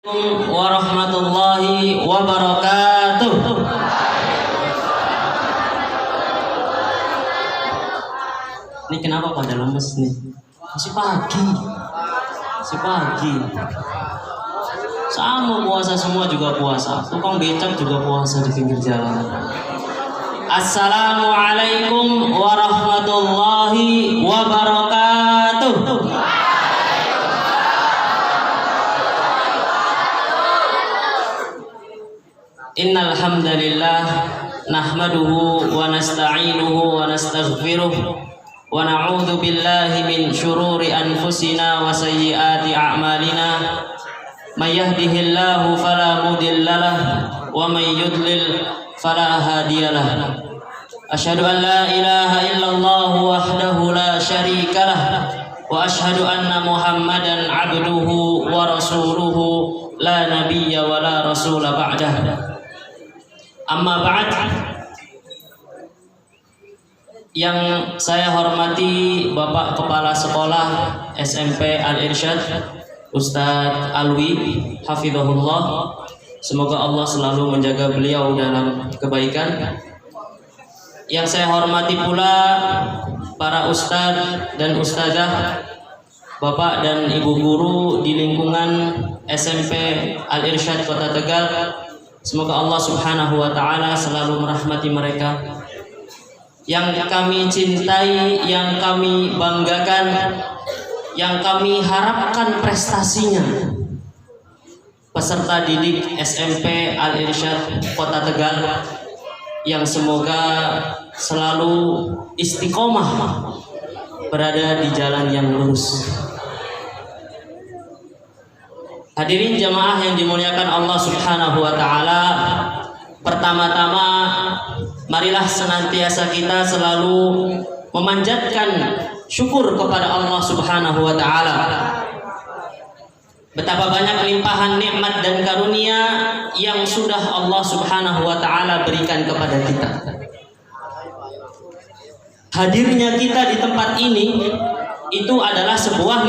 Warahmatullahi wabarakatuh. Ini kenapa pada lemes nih? Masih pagi. Sama puasa, semua juga puasa. Tukang becak juga puasa di pinggir jalan. Assalamualaikum warahmatullahi wabarakatuh. Innal hamdalillah nahmaduhu wa nasta'inuhu wa nastaghfiruh wa na'udzu billahi min syururi anfusina wa sayyiati a'malina may yahdihillahu fala mudhillalah wa may yudlil fala hadiyalah. Asyhadu an la ilaha illallah wahdahu la syarikalah wa asyhadu anna Muhammadan abduhu wa rasuluhu la nabiyya wa la rasula ba'dah. Amma ba'd. Yang saya hormati Bapak Kepala Sekolah SMP Al-Irsyad Ustadz Alwi hafizahullah, semoga Allah selalu menjaga beliau dalam kebaikan. Yang saya hormati pula para ustadz dan ustazah, Bapak dan Ibu guru di lingkungan SMP Al-Irsyad Kota Tegal, semoga Allah Subhanahu wa taala selalu merahmati mereka. Yang kami cintai, yang kami banggakan, yang kami harapkan prestasinya, peserta didik SMP Al-Irsyad Kota Tegal, yang semoga selalu istiqomah berada di jalan yang lurus. Hadirin jamaah yang dimuliakan Allah Subhanahu wa taala, pertama-tama marilah senantiasa kita selalu memanjatkan syukur kepada Allah Subhanahu wa taala. Betapa banyak limpahan nikmat dan karunia yang sudah Allah Subhanahu wa taala berikan kepada kita. Hadirnya kita di tempat ini itu adalah sebuah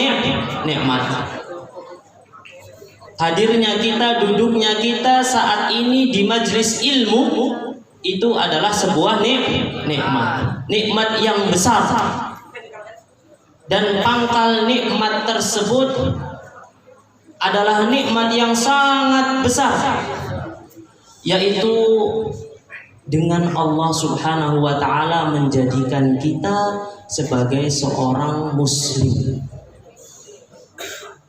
nikmat. Hadirnya kita, duduknya kita saat ini di majelis ilmu itu adalah sebuah nikmat. Nikmat yang besar. Dan pangkal nikmat tersebut adalah nikmat yang sangat besar, yaitu dengan Allah Subhanahu wa taala menjadikan kita sebagai seorang muslim.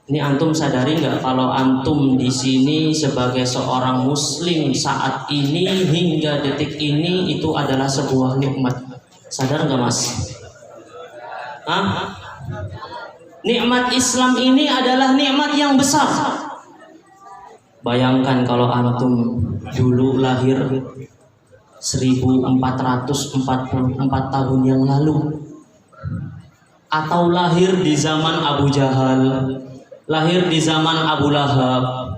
Ini antum sadari nggak kalau antum di sini sebagai seorang muslim saat ini hingga detik ini itu adalah sebuah nikmat. Sadar nggak mas? Hah? Nikmat Islam ini adalah nikmat yang besar. Bayangkan kalau antum dulu lahir 1444 tahun yang lalu, atau lahir di zaman Abu Jahal, lahir di zaman Abu Lahab,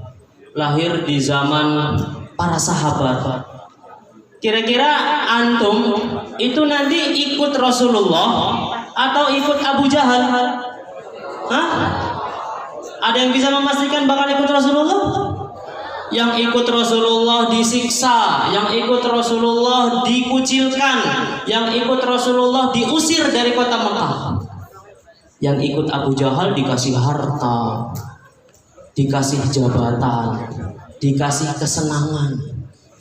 lahir di zaman para sahabat. Kira-kira antum itu nanti ikut Rasulullah atau ikut Abu Jahal? Hah? Ada yang bisa memastikan bakal ikut Rasulullah? Yang ikut Rasulullah disiksa, yang ikut Rasulullah dikucilkan, yang ikut Rasulullah diusir dari kota Mekah. Yang ikut Abu Jahal dikasih harta, dikasih jabatan, dikasih kesenangan.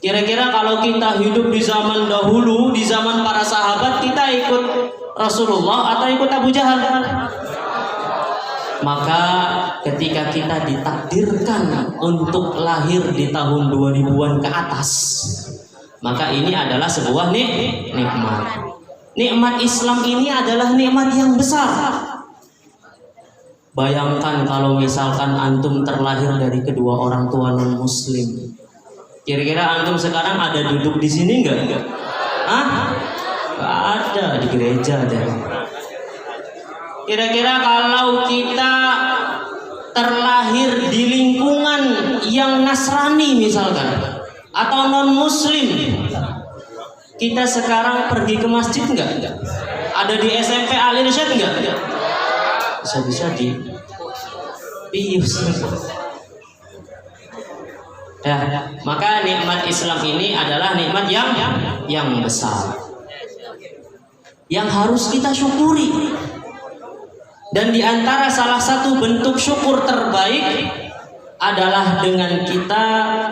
Kira-kira kalau kita hidup di zaman dahulu, di zaman para sahabat, kita ikut Rasulullah atau ikut Abu Jahal? Maka ketika kita ditakdirkan untuk lahir di tahun 2000-an ke atas, maka ini adalah sebuah nikmat. Nikmat Islam ini adalah nikmat yang besar. Bayangkan kalau misalkan antum terlahir dari kedua orang tua non muslim. Kira-kira antum sekarang ada duduk di sini enggak? Hah? Enggak ada, di gereja ada. Kira-kira kalau kita terlahir di lingkungan yang Nasrani misalkan, atau non muslim, kita sekarang pergi ke masjid enggak? Ada di SMP Al-Irsyad enggak? Bisa-bisa di pius. Ya, maka nikmat Islam ini adalah nikmat yang besar, yang harus kita syukuri. Dan di antara salah satu bentuk syukur terbaik adalah dengan kita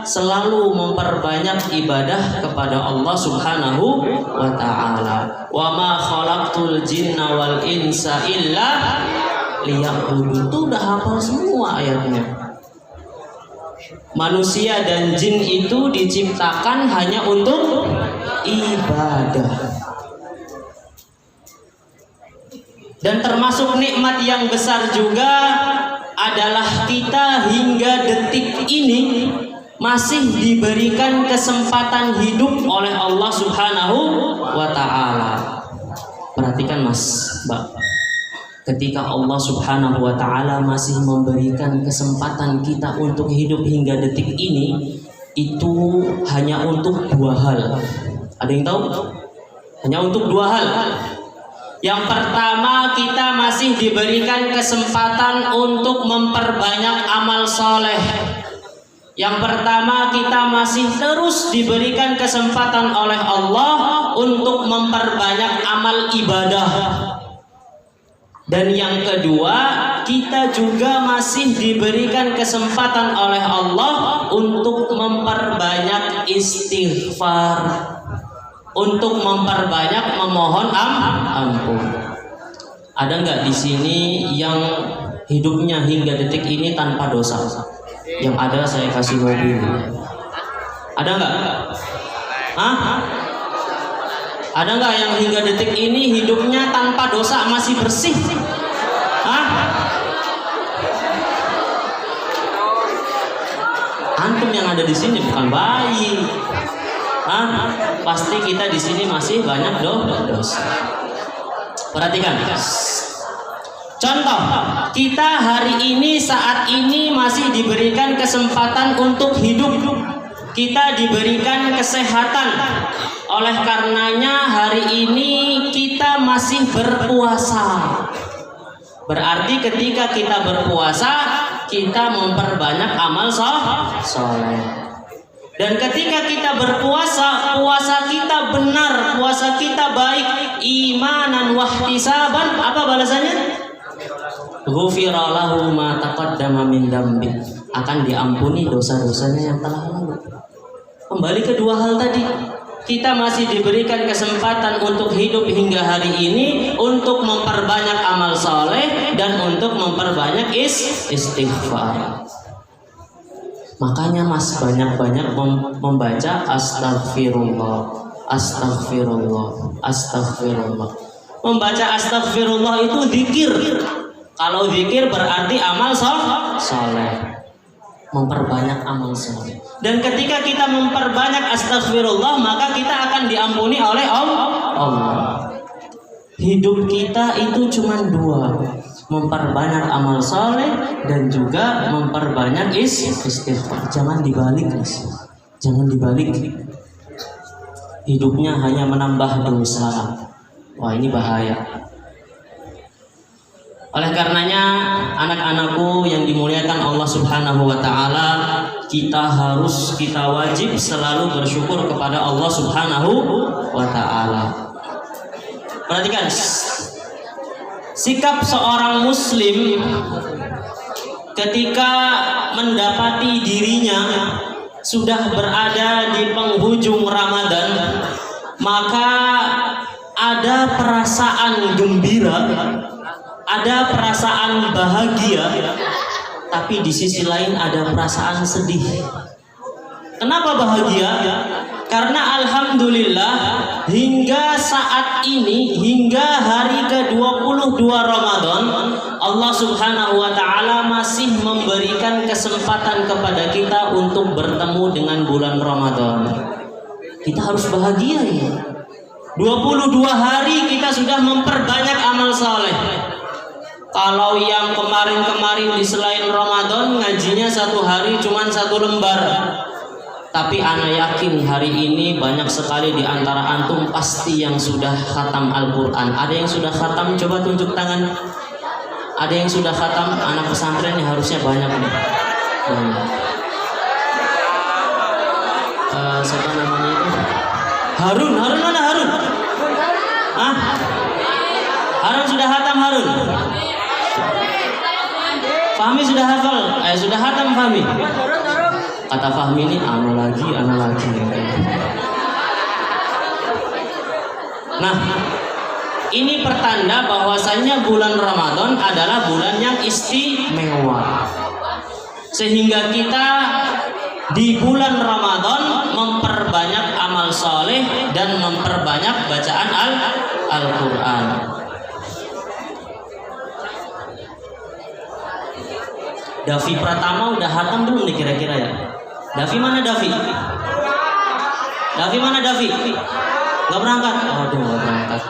selalu memperbanyak ibadah kepada Allah Subhanahu wa ta'ala. Wa ma khalaqtul jinna wal insa illa liya'budun. Itu udah hafal semua ayatnya. Manusia dan jin itu diciptakan hanya untuk ibadah. Dan termasuk nikmat yang besar juga adalah kita hingga detik ini masih diberikan kesempatan hidup oleh Allah Subhanahu wa ta'ala. Perhatikan Mas, Mbak. Ketika Allah Subhanahu wa ta'ala masih memberikan kesempatan kita untuk hidup hingga detik ini, itu hanya untuk dua hal. Ada yang tahu? Hanya untuk dua hal. Yang pertama, kita masih diberikan kesempatan untuk memperbanyak amal soleh. Yang pertama, kita masih terus diberikan kesempatan oleh Allah untuk memperbanyak amal ibadah. Dan yang kedua, kita juga masih diberikan kesempatan oleh Allah untuk memperbanyak istighfar, untuk memperbanyak memohon ampun. Ada nggak di sini yang hidupnya hingga detik ini tanpa dosa? Yang ada saya kasih mobil. Ada nggak? Hah? Ada nggak yang hingga detik ini hidupnya tanpa dosa, masih bersih? Hah? Antum yang ada di sini bukan bayi. Hah? Pasti kita di sini masih banyak dosa. Perhatikan. Contoh, kita hari ini saat ini masih diberikan kesempatan untuk hidup. Kita diberikan kesehatan. Oleh karenanya hari ini kita masih berpuasa. Berarti ketika kita berpuasa, kita memperbanyak amal soleh. Dan ketika kita berpuasa, puasa kita benar, puasa kita baik, imanan wahtisaban, apa balasannya? Ghufira lahu ma taqaddama min dambi. Akan diampuni dosa-dosanya yang telah lalu. Kembali ke dua hal tadi. Kita masih diberikan kesempatan untuk hidup hingga hari ini, untuk memperbanyak amal soleh dan untuk memperbanyak istighfar. Makanya Mas banyak-banyak membaca astagfirullah, astagfirullah, astagfirullah. Membaca astagfirullah itu zikir. Kalau zikir berarti amal soleh. Memperbanyak amal soleh. Dan ketika kita memperbanyak astagfirullah, maka kita akan diampuni oleh Allah. Hidup kita itu cuma dua, memperbanyak amal soleh dan juga memperbanyak istighfar. Jangan dibalik, guys. Jangan dibalik. Hidupnya hanya menambah dosa. Wah, ini bahaya. Oleh karenanya, anak-anakku yang dimuliakan Allah Subhanahu wa ta'ala, kita wajib selalu bersyukur kepada Allah Subhanahu wa ta'ala. Perhatikan sikap seorang muslim ketika mendapati dirinya sudah berada di penghujung Ramadan, maka ada perasaan gembira, ada perasaan bahagia, tapi di sisi lain ada perasaan sedih. Kenapa bahagia? Karena alhamdulillah hingga saat ini, hingga hari ke-22 Ramadan, Allah Subhanahu wa ta'ala masih memberikan kesempatan kepada kita untuk bertemu dengan bulan Ramadan. Kita harus bahagia ya. 22 hari kita sudah memperbanyak amal saleh. Kalau yang kemarin-kemarin di selain Ramadan ngajinya satu hari cuma 1 lembar. Tapi ana yakin hari ini banyak sekali di antara antum pasti yang sudah khatam Al-Quran. Ada yang sudah khatam? Coba tunjuk tangan. Ada yang sudah khatam? Anak pesantren yang harusnya banyak nih. siapa namanya itu? Harun mana Harun? Ah? Harun sudah hatam Harun? Fahmi sudah hafal? Sudah hatam Fahmi? Kata Fahmi ini ana lagi. Nah, ini pertanda bahwasanya bulan Ramadan adalah bulan yang istimewa. Sehingga kita di bulan Ramadan memperbanyak amal soleh dan memperbanyak bacaan Al-Quran. Davi Pratama udah hatam belum nih kira-kira ya? Davi mana Davi? Davi mana Davi? Gak berangkat? Aduh, gak berangkat.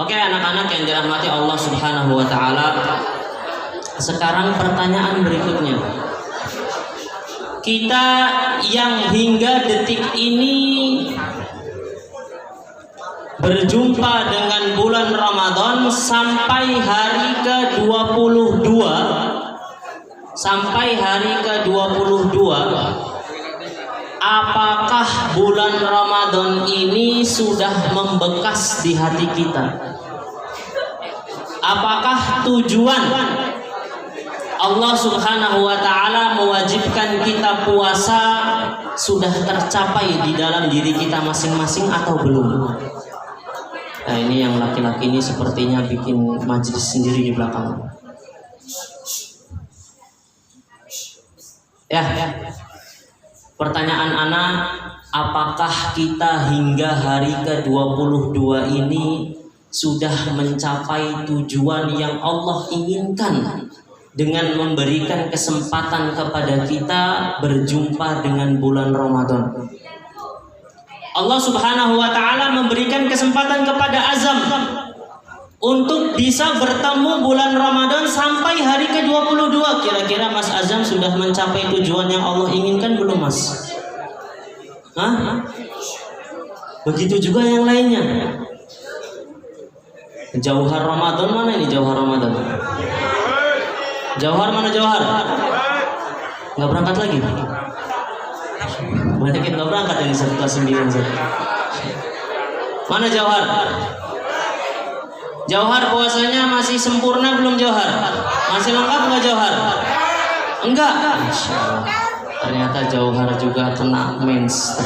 Oke, anak-anak yang dirahmati Allah Subhanahu wa Ta'ala, sekarang pertanyaan berikutnya. Kita yang hingga detik ini berjumpa dengan bulan Ramadan sampai hari ke-22, apakah bulan Ramadan ini sudah membekas di hati kita? Apakah tujuan Allah Subhanahu wa Ta'ala mewajibkan kita puasa sudah tercapai di dalam diri kita masing-masing atau belum? Nah, ini yang laki-laki ini sepertinya bikin majelis sendiri di belakang. Ya. Pertanyaan anak, apakah kita hingga hari ke-22 ini sudah mencapai tujuan yang Allah inginkan dengan memberikan kesempatan kepada kita berjumpa dengan bulan Ramadan? Allah Subhanahu wa Ta'ala memberikan kesempatan kepada Azam untuk bisa bertemu bulan Ramadan sampai hari ke-22. Kira-kira Mas Azam sudah mencapai tujuan yang Allah inginkan belum, Mas? Hah? Begitu juga yang lainnya. Jauhar Ramadan mana ini? Jauhar Ramadan. Jauhar mana Jauhar? Nggak berangkat lagi. Banyak yang nggak berangkat yang 1 kelas 9. Mana Jauhar? Jauhar puasanya masih sempurna belum Jauhar? Masih lengkap nggak Jauhar? Enggak. Ternyata Jauhar juga kena mens.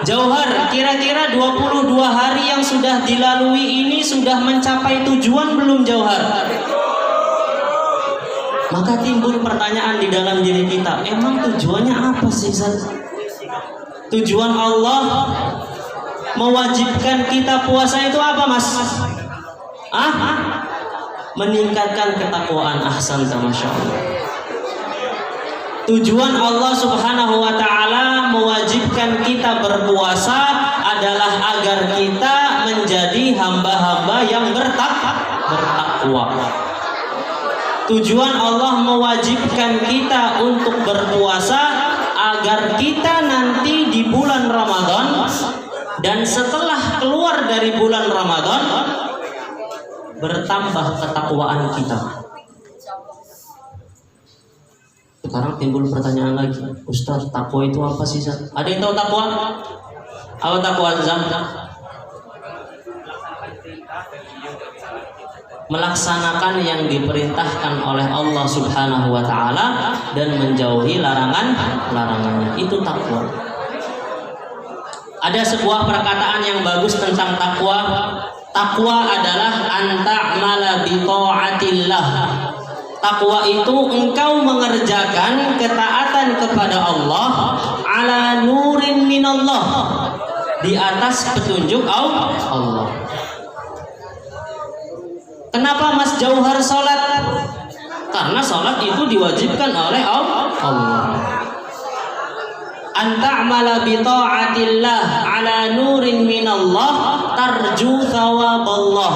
Jauhar, kira-kira 22 hari yang sudah dilalui ini sudah mencapai tujuan belum Jauhar? Maka timbul pertanyaan di dalam diri kita, emang tujuannya apa sih? Tujuan Allah mewajibkan kita puasa itu apa, Mas? Meningkatkan ketakwaan. Ahsan, masya Allah. Tujuan Allah Subhanahu wa Ta'ala mewajibkan kita berpuasa adalah agar kita menjadi hamba-hamba yang bertakwa. Tujuan Allah mewajibkan kita untuk berpuasa agar kita nanti di bulan Ramadan dan setelah keluar dari bulan Ramadan bertambah ketakwaan kita. Sekarang timbul pertanyaan lagi, Ustaz, takwa itu apa sih? Ada yang tahu takwa? Apa takwa, Zam? Melaksanakan yang diperintahkan oleh Allah Subhanahu wa Ta'ala dan menjauhi larangannya. Itu takwa. Ada sebuah perkataan yang bagus tentang takwa. Takwa adalah anta'mala bi ta'atillah. Takwa itu engkau mengerjakan ketaatan kepada Allah ala nurin minallah, di atas petunjuk Allah. Kenapa Mas Jauhar sholat? Karena sholat itu diwajibkan oleh Allah. Anta'mala bi ta'atillah ala nurin minallah tarju thawaballah.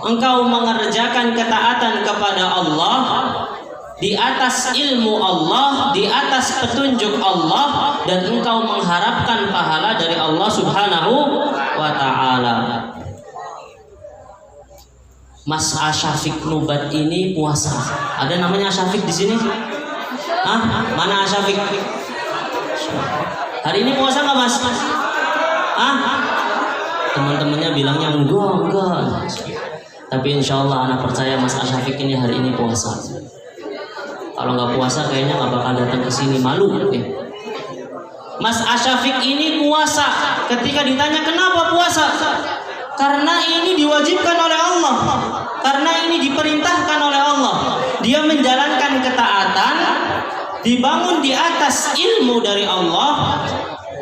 Engkau mengerjakan ketaatan kepada Allah di atas ilmu Allah, di atas petunjuk Allah, dan engkau mengharapkan pahala dari Allah Subhanahu wa Ta'ala. Mas Asyafiq Nubat ini puasa. Ada namanya Asyafiq di sini? Hah? Mana Asyafiq? Hari ini puasa nggak Mas? Hah? Teman-temannya bilangnya enggak. Tapi insya Allah anak percaya Mas Asyafiq ini hari ini puasa. Kalau nggak puasa kayaknya nggak bakal datang ke sini, malu. Mas Asyafiq ini puasa. Ketika ditanya kenapa puasa, karena ini diwajibkan oleh Allah, karena ini diperintahkan oleh Allah. Dia menjalankan ketaatan, dibangun di atas ilmu dari Allah.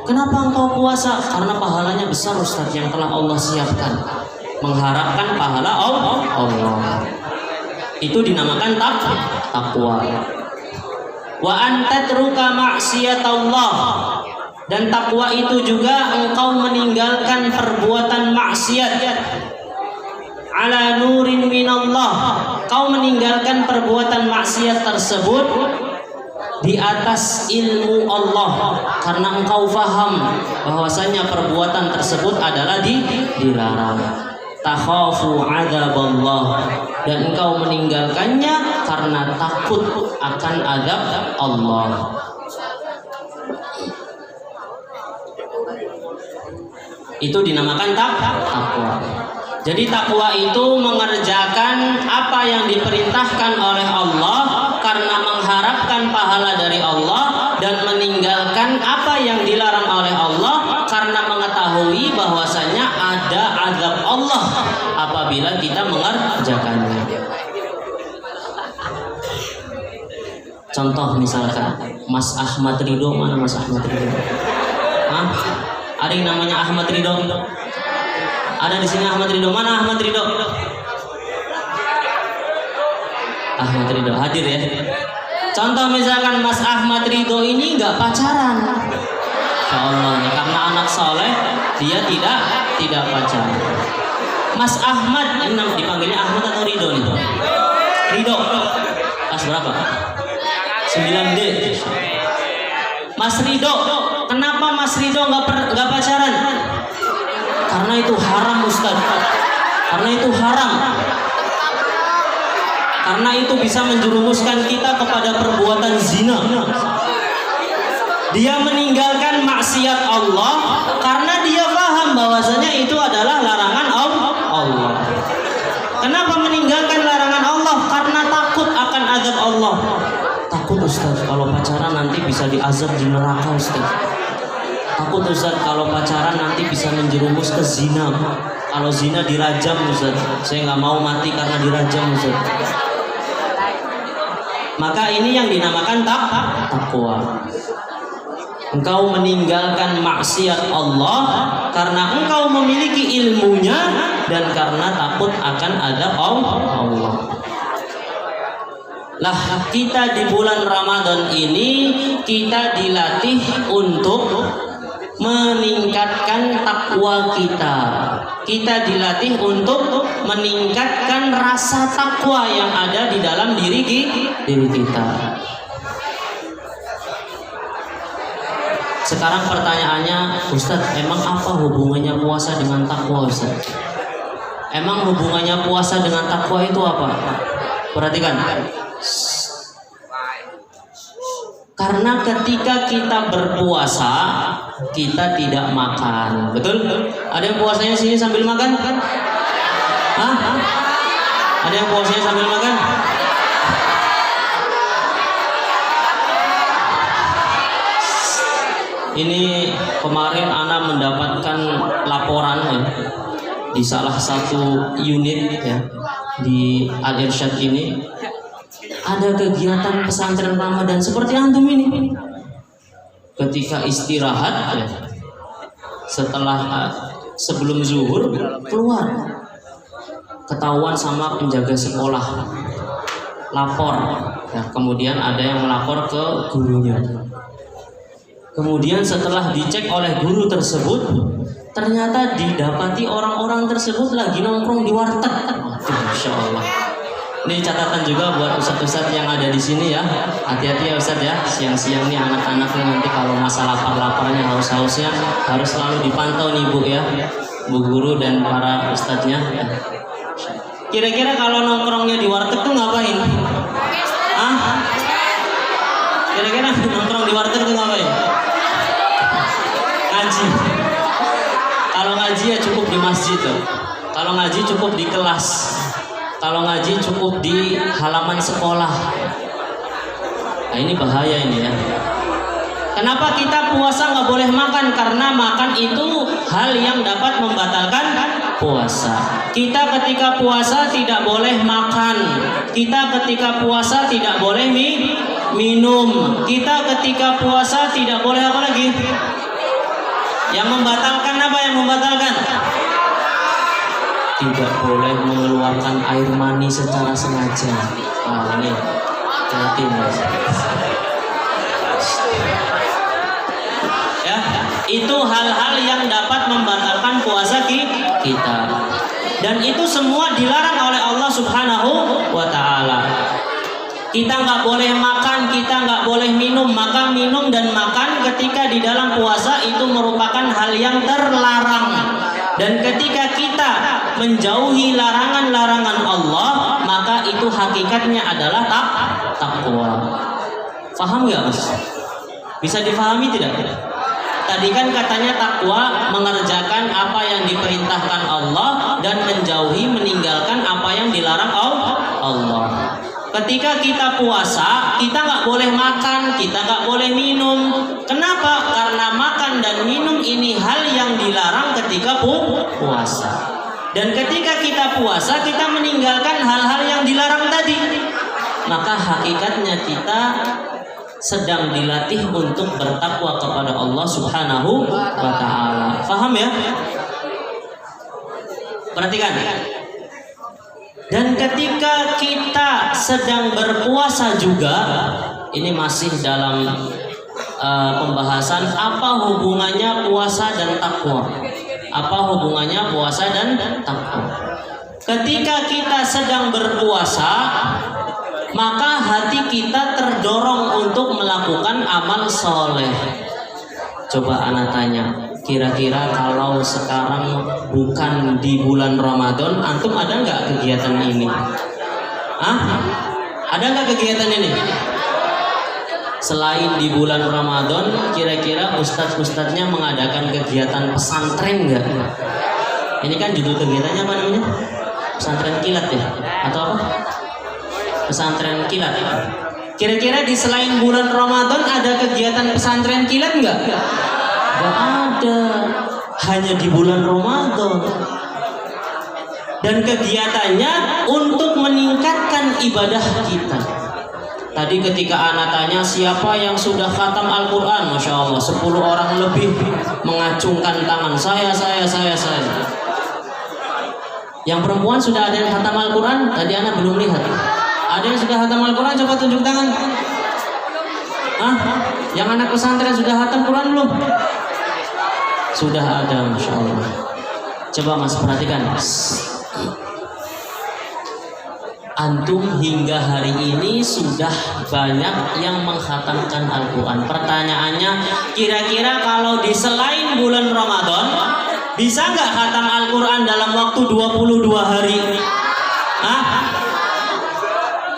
Kenapa engkau puasa? Karena pahalanya besar Ustaz yang telah Allah siapkan. Mengharapkan pahala Allah. Itu dinamakan takwa. Wa antatruka maksiatallah. Dan takwa itu juga engkau meninggalkan perbuatan maksiat. Ala nurin minallah. Kau meninggalkan perbuatan maksiat tersebut di atas ilmu Allah, karena engkau faham bahwasanya perbuatan tersebut adalah dilarang. Takhafu adzaballah, dan engkau meninggalkannya karena takut akan azab Allah. Itu dinamakan takwa. Jadi takwa itu mengerjakan apa yang diperintahkan oleh Allah karena mengharapkan pahala dari Allah, dan meninggalkan apa yang dilarang oleh Allah karena mengetahui bahwasanya ada azab Allah apabila kita mengerjakannya. Contoh misalkan Mas Ahmad Ridho, mana Mas Ahmad Ridho? Hah? Ada yang namanya Ahmad Ridho? Ada di sini Ahmad Ridho? Mana Ahmad Ridho? Ahmad Ridho hadir ya. Contoh misalkan Mas Ahmad Ridho ini nggak pacaran, Insya Allah nih, karena anak soleh dia tidak pacaran. Mas Ahmad ini dipanggilnya Ahmad atau Ridho nih? Ridho. Kelas berapa? 9D. Mas Ridho, kenapa Mas Ridho nggak pacaran? Karena itu haram Ustaz. Karena itu haram. Karena itu bisa menjerumuskan kita kepada perbuatan zina. Dia meninggalkan maksiat Allah karena dia paham bahwasanya itu adalah larangan Allah. Kenapa meninggalkan larangan Allah? Karena takut akan azab Allah. Takut Ustaz kalau pacaran nanti bisa diazab di neraka Ustaz. Takut Ustaz kalau pacaran nanti bisa menjerumus ke zina. Kalau zina dirajam Ustaz. Saya nggak mau mati karena dirajam Ustaz. Maka ini yang dinamakan takwa. Engkau meninggalkan maksiat Allah karena engkau memiliki ilmunya dan karena takut akan azab Allah. Lah kita di bulan Ramadan ini kita dilatih untuk meningkatkan takwa kita. Kita dilatih untuk meningkatkan rasa takwa yang ada di dalam diri kita. Sekarang pertanyaannya, Ustadz, emang apa hubungannya puasa dengan takwa, Ustadz? Emang hubungannya puasa dengan takwa itu apa? Perhatikan. Karena ketika kita berpuasa, kita tidak makan. Betul? Ada yang puasanya sini sambil makan? Hah? Ada yang puasanya sambil makan? Ini kemarin Ana mendapatkan laporan ya, di salah satu unit ya, di Al-Irsyad ini ada kegiatan pesantren Ramadan seperti antum ini. Ketika istirahat ya, setelah sebelum zuhur keluar, ketahuan sama penjaga sekolah, lapor ya, kemudian ada yang melapor ke gurunya. Kemudian setelah dicek oleh guru tersebut, ternyata didapati orang-orang tersebut lagi nongkrong di warteg. Masya Allah. Ini catatan juga buat ustadz-ustadz yang ada di sini ya. Hati-hati ya Ustadz ya. Siang-siang nih anak-anaknya nanti kalau masa lapar-laparnya, haus-hausnya harus selalu dipantau nih Bu ya, Bu guru dan para ustadznya. Kira-kira kalau nongkrongnya di warteg tuh ngapain? Ah? Kira-kira nongkrong di warteg tuh ngapain? Ngaji. Kalau ngaji ya cukup di masjid tuh. Kalau ngaji cukup di kelas. Kalau ngaji cukup di halaman sekolah. Nah ini bahaya ini ya. Kenapa kita puasa nggak boleh makan? Karena makan itu hal yang dapat membatalkan puasa. Kita ketika puasa tidak boleh makan. Kita ketika puasa tidak boleh minum. Kita ketika puasa tidak boleh apa lagi? Yang membatalkan apa yang membatalkan? Tidak boleh mengeluarkan air mani secara sengaja. Nah ini hati mas. Ya, itu hal-hal yang dapat membatalkan puasa kita. Dan itu semua dilarang oleh Allah Subhanahu wa Ta'ala. Kita nggak boleh makan, kita nggak boleh minum. Maka minum dan makan ketika di dalam puasa itu merupakan hal yang terlarang. Dan ketika kita menjauhi larangan-larangan Allah, maka itu hakikatnya adalah takwa. Faham nggak mas? Bisa difahami tidak? Tadi kan katanya takwa mengerjakan apa yang diperintahkan Allah dan menjauhi meninggalkan apa yang dilarang Allah. Ketika kita puasa, kita nggak boleh makan, kita nggak boleh minum. Kenapa? Karena makan dan minum ini hal yang dilarang ketika puasa. Dan ketika kita puasa, kita meninggalkan hal-hal yang dilarang tadi. Maka hakikatnya kita sedang dilatih untuk bertakwa kepada Allah Subhanahu wa Ta'ala. Faham ya? Perhatikan. Dan ketika kita sedang berpuasa juga, ini masih dalam pembahasan apa hubungannya puasa dan takwa. Apa hubungannya puasa dan takwa? Ketika kita sedang berpuasa, maka hati kita terdorong untuk melakukan amal soleh. Coba anak tanya, kira-kira kalau sekarang bukan di bulan Ramadan, antum ada nggak kegiatan ini? Hah? Ada nggak kegiatan ini? Selain di bulan Ramadan, kira-kira ustadz-ustadznya mengadakan kegiatan pesantren nggak? Ini kan judul kegiatannya apa namanya? Pesantren kilat ya? Atau apa? Pesantren kilat. Kira-kira di selain bulan Ramadan ada kegiatan pesantren kilat nggak? Nggak ada. Hanya di bulan Ramadan. Dan kegiatannya untuk meningkatkan ibadah kita. Tadi ketika anak tanya siapa yang sudah khatam Al-Quran, Masya Allah 10 orang lebih mengacungkan tangan. Saya. Yang perempuan sudah ada yang khatam Al-Quran? Tadi anak belum lihat. Ada yang sudah khatam Al-Quran? Coba tunjuk tangan. Hah? Yang anak pesantren sudah khatam Quran belum? Sudah ada, Masya Allah. Coba mas perhatikan. Antum hingga hari ini sudah banyak yang mengkhatamkan Al-Quran. Pertanyaannya, kira-kira kalau di selain bulan Ramadan, bisa nggak khatam Al-Quran dalam waktu 22 hari? Hah?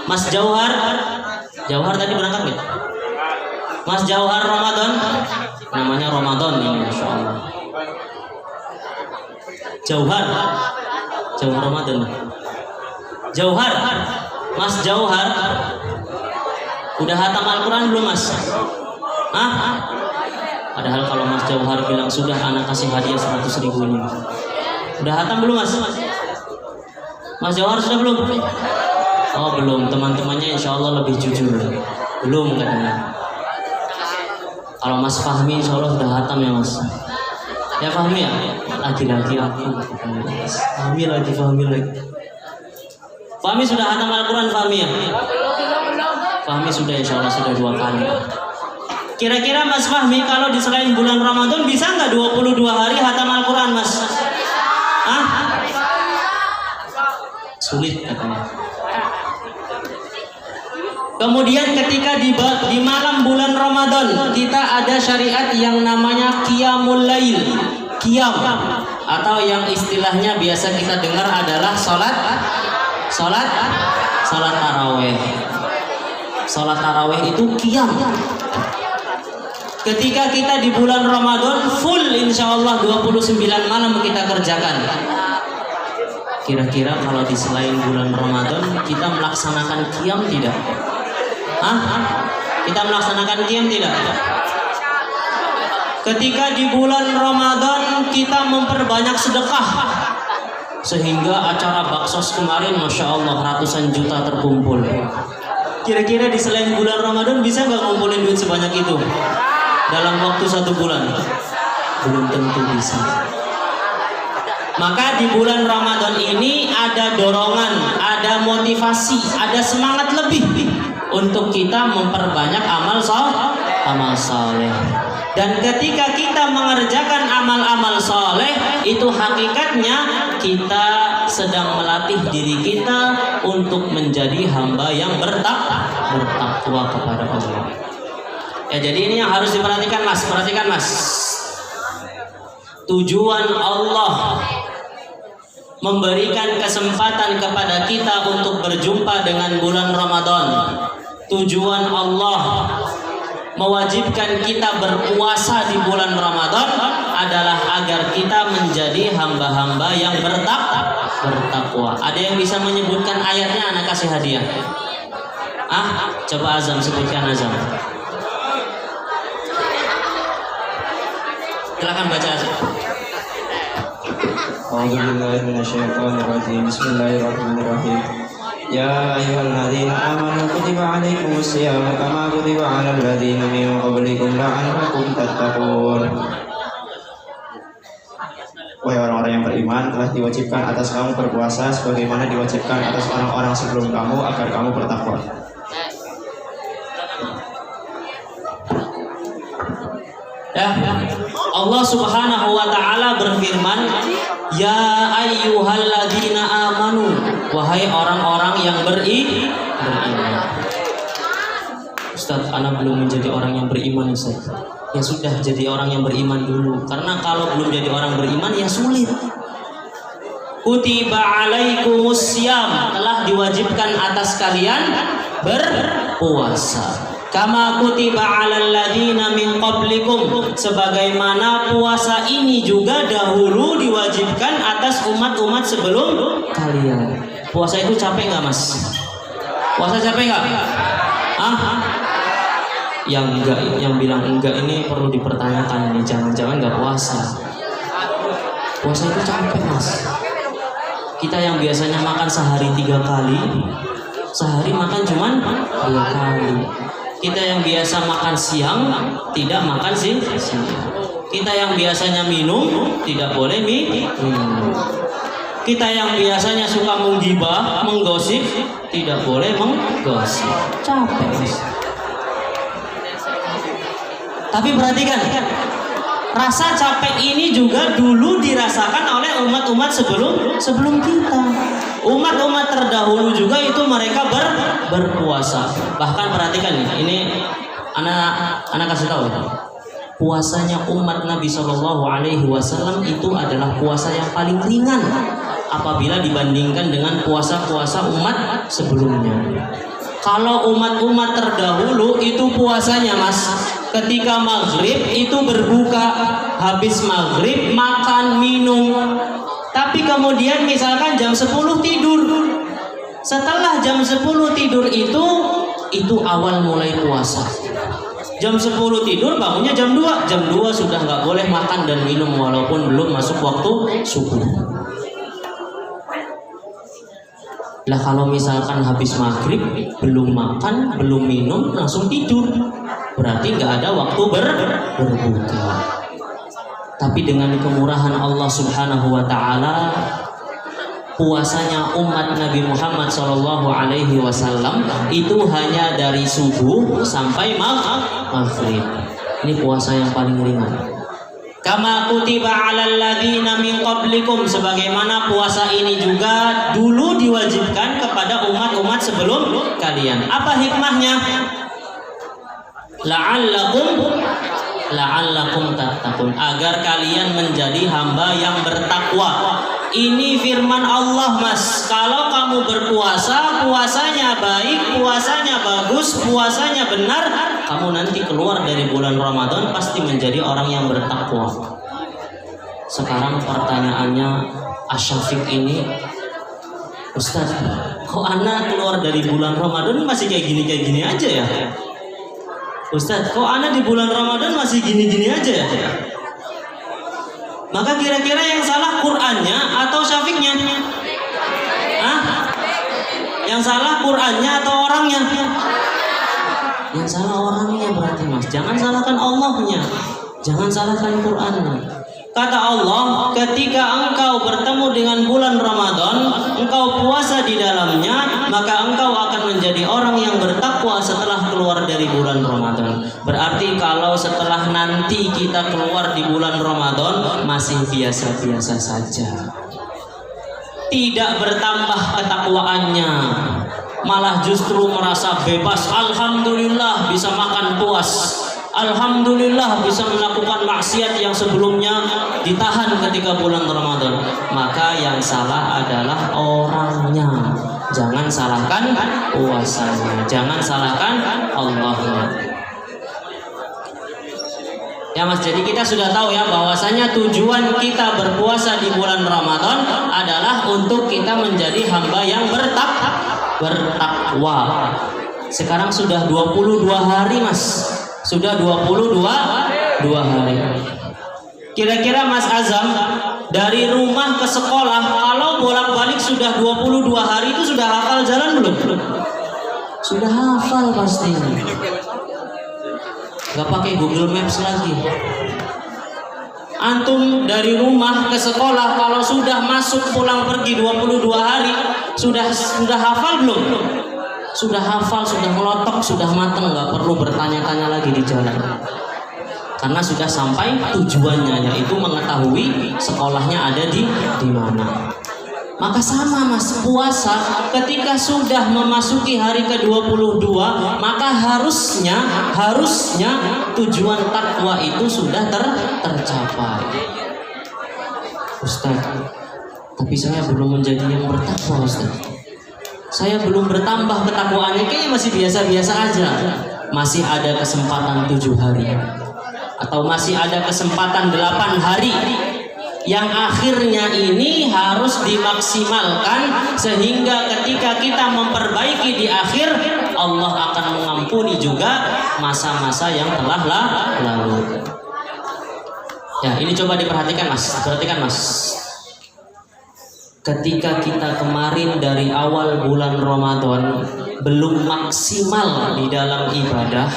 Mas Jauhar tadi berangkat nggak? Mas Jauhar Ramadan, namanya Ramadan ini, Masya Allah. Jauhar Ramadan. Jauhar, Mas Jauhar, udah khatam Al-Quran belum mas? Hah? Padahal kalau Mas Jauhar bilang sudah, anak kasih hadiah 100.000 ini. Udah khatam belum mas? Mas Jauhar sudah belum? Oh belum, teman-temannya insya Allah lebih jujur. Belum katanya. Kalau Mas Fahmi insya Allah sudah khatam ya mas. Ya Fahmi ya? Lagi-lagi aku. Fahmi lagi. Fahmi sudah khatam Al-Quran Fahmi ya? Fahmi sudah insya Allah sudah 2 kali. Kira-kira Mas Fahmi kalau di selain bulan Ramadan bisa nggak 22 hari khatam Al-Quran mas? Hah? Sulit katanya. Kemudian ketika di malam bulan Ramadan kita ada syariat yang namanya Qiyamul Lail, Qiyam, atau yang istilahnya biasa kita dengar adalah sholat Salat taraweh. Salat taraweh itu qiyam. Ketika kita di bulan Ramadan full insya Allah 29 malam kita kerjakan. Kira-kira kalau di selain bulan Ramadan kita melaksanakan qiyam tidak? Kita melaksanakan qiyam tidak? Ketika di bulan Ramadan kita memperbanyak sedekah, sehingga acara baksos kemarin Masya Allah ratusan juta terkumpul. Kira-kira di selain bulan Ramadan bisa nggak ngumpulin duit sebanyak itu dalam waktu 1 bulan? Belum tentu bisa. Maka di bulan Ramadan ini ada dorongan, ada motivasi, ada semangat lebih untuk kita memperbanyak amal saleh. Dan ketika kita mengerjakan amal-amal saleh, itu hakikatnya kita sedang melatih diri kita untuk menjadi hamba yang bertakwa kepada Allah. Ya, jadi ini yang harus diperhatikan Mas. Perhatikan Mas. Tujuan Allah memberikan kesempatan kepada kita untuk berjumpa dengan bulan Ramadan. Tujuan Allah mewajibkan kita berpuasa di bulan Ramadan adalah agar kita menjadi hamba-hamba yang bertakwa. Ada yang bisa menyebutkan ayatnya? Anak kasih hadiah. Coba Azam, sebutkan Azam. Silakan baca Azam. Bismillahirrahmanirrahim. Ya ayyuhalladzina amanu kutiba alaikumus siyam kama kutiba alal ladzina min qablikum la'allakum tattaqun. Wahai orang-orang yang beriman, telah diwajibkan atas kamu berpuasa sebagaimana diwajibkan atas orang-orang sebelum kamu agar kamu bertakwa. Ya, Allah Subhanahu wa taala berfirman, "Ya ayyuhalladzina amanu," wahai orang-orang yang beriman. Ustaz, anak belum menjadi orang yang beriman, Ustaz. Ya sudah, jadi orang yang beriman dulu. Karena kalau belum jadi orang beriman ya sulit. Kutiba alaikumussyam, telah diwajibkan atas kalian berpuasa. Kama kutiba alal ladzina min qablikum, sebagaimana puasa ini juga dahulu diwajibkan atas umat-umat sebelum kalian. Puasa itu capek nggak Mas? Puasa capek nggak? Yang enggak, yang bilang enggak ini perlu dipertanyakan ini. Jangan-jangan nggak puasa. Puasa itu capek Mas. Kita yang biasanya makan sehari 3 kali, sehari makan cuman 2 kali. Kita yang biasa makan siang tidak makan siang. Kita yang biasanya minum tidak boleh minum. Kita yang biasanya suka menggibah, menggosip tidak boleh menggosip. Capek Mas. Tapi perhatikan, rasa capek ini juga dulu dirasakan oleh umat-umat sebelum kita. Umat-umat terdahulu juga itu mereka berpuasa. Bahkan perhatikan nih, ini anak kasih tahu. Puasanya umat Nabi Shallallahu Alaihi Wasallam itu adalah puasa yang paling ringan apabila dibandingkan dengan puasa-puasa umat sebelumnya. Kalau umat-umat terdahulu itu puasanya Mas, ketika maghrib itu berbuka, habis maghrib makan minum. Tapi kemudian misalkan jam 10 tidur. Setelah jam 10 tidur itu awal mulai puasa. Jam 10 tidur, bangunnya jam 2. Jam 2 sudah nggak boleh makan dan minum walaupun belum masuk waktu subuh. Lah kalau misalkan habis maghrib belum makan, belum minum, langsung tidur, berarti nggak ada waktu berbuka. Tapi dengan kemurahan Allah Subhanahu wa taala, puasanya umat Nabi Muhammad sallallahu alaihi wasallam itu hanya dari subuh sampai maghrib. Ini puasa yang paling ringan. Kama kutiba alal ladzina min qablikum, sebagaimana puasa ini juga dulu diwajibkan kepada umat-umat sebelum kalian. Apa hikmahnya? La'allakum tattaqun, agar kalian menjadi hamba yang bertakwa. Ini firman Allah, Mas. Kalau kamu berpuasa, puasanya baik, puasanya bagus, puasanya benar, kamu nanti keluar dari bulan Ramadan pasti menjadi orang yang bertakwa. Sekarang pertanyaannya, Asyafiq ini, Ustaz, kok anak keluar dari bulan Ramadan masih kayak gini aja ya? Ustaz, kok anak di bulan Ramadan masih gini aja ya? Maka kira-kira yang salah Qur'annya atau Syafiqnya? Hah? Yang salah Qur'annya atau orangnya? Yang salah orangnya berarti, Mas. Jangan salahkan Allahnya, jangan salahkan Qur'annya. Kata Allah, ketika engkau bertemu dengan bulan Ramadan, engkau puasa di dalamnya, maka engkau akan menjadi orang yang bertakwa setelah keluar dari bulan Ramadan. Berarti kalau setelah nanti kita keluar di bulan Ramadan masih biasa-biasa saja, tidak bertambah ketakwaannya, malah justru merasa bebas. Alhamdulillah bisa makan puas, alhamdulillah bisa melakukan maksiat yang sebelumnya ditahan ketika bulan Ramadan. Maka yang salah adalah orangnya. Jangan salahkan puasanya, jangan salahkan Allahnya. Ya Mas, jadi kita sudah tahu ya bahwasanya tujuan kita berpuasa di bulan Ramadan adalah untuk kita menjadi hamba yang bertakwa. Sekarang sudah 22 hari, Mas. Sudah 22 hari. Kira-kira Mas Azam dari rumah ke sekolah kalau bolak-balik sudah 22 hari itu sudah hafal jalan belum? Sudah hafal pasti. Gak pakai Google Maps lagi. Antum dari rumah ke sekolah kalau sudah masuk pulang pergi 22 hari sudah hafal belum? Sudah hafal, sudah melotok, sudah matang, nggak perlu bertanya-tanya lagi di jalan. Karena sudah sampai tujuannya, yaitu mengetahui sekolahnya ada di mana. Maka sama Mas, puasa ketika sudah memasuki hari ke-22, maka harusnya tujuan takwa itu sudah tercapai. Ustaz, tapi saya belum menjadi yang bertakwa, Ustaz. Saya belum bertambah ketakwaannya, kayaknya masih biasa-biasa aja. Masih ada kesempatan 7 hari, atau masih ada kesempatan 8 hari, yang akhirnya ini harus dimaksimalkan, sehingga ketika kita memperbaiki di akhir, Allah akan mengampuni juga masa-masa yang telah lalu. Ya, ini coba diperhatikan Mas, perhatikan Mas. Ketika kita kemarin dari awal bulan Ramadan belum maksimal di dalam ibadah,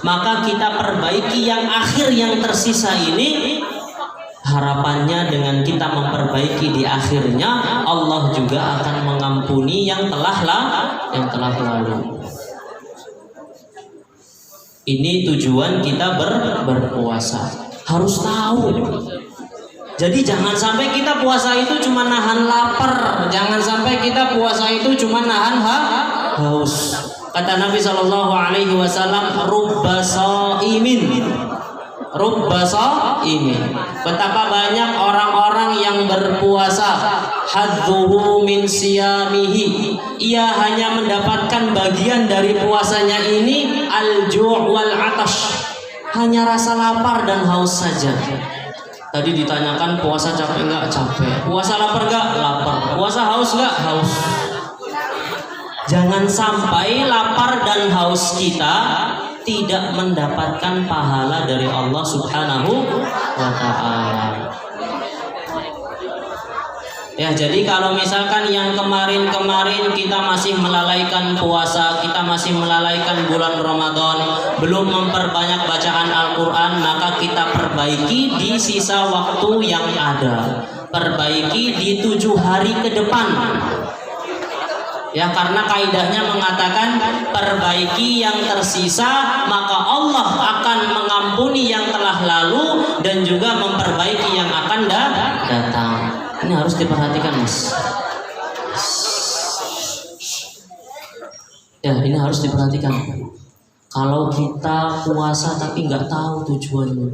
maka kita perbaiki yang akhir yang tersisa ini. Harapannya dengan kita memperbaiki di akhirnya, Allah juga akan mengampuni yang telah lalu. Ini tujuan kita berpuasa. Harus tahu. Jadi jangan sampai kita puasa itu cuma nahan lapar, jangan sampai kita puasa itu cuma nahan haus. Kata Nabi SAW, rubba shaimin. Betapa banyak orang-orang yang berpuasa, hadzuhu min siyamihi, ia hanya mendapatkan bagian dari puasanya ini al-ju' wal 'atash, hanya rasa lapar dan haus saja. Tadi ditanyakan puasa capek nggak? Capek. Puasa lapar nggak? Lapar. Puasa haus nggak? Haus. Jangan sampai lapar dan haus kita tidak mendapatkan pahala dari Allah Subhanahu wa Ta'ala. Ya, jadi kalau misalkan yang kemarin-kemarin kita masih melalaikan puasa, kita masih melalaikan bulan Ramadan, belum memperbanyak bacaan Al-Quran, maka kita perbaiki di sisa waktu yang ada. Perbaiki di 7 hari ke depan. Ya, karena kaidahnya mengatakan perbaiki yang tersisa, maka Allah akan mengampuni yang telah lalu dan juga memperbaiki yang akan datang. Ini harus diperhatikan, Mas. Ya, ini harus diperhatikan. Kalau kita puasa tapi nggak tahu tujuannya,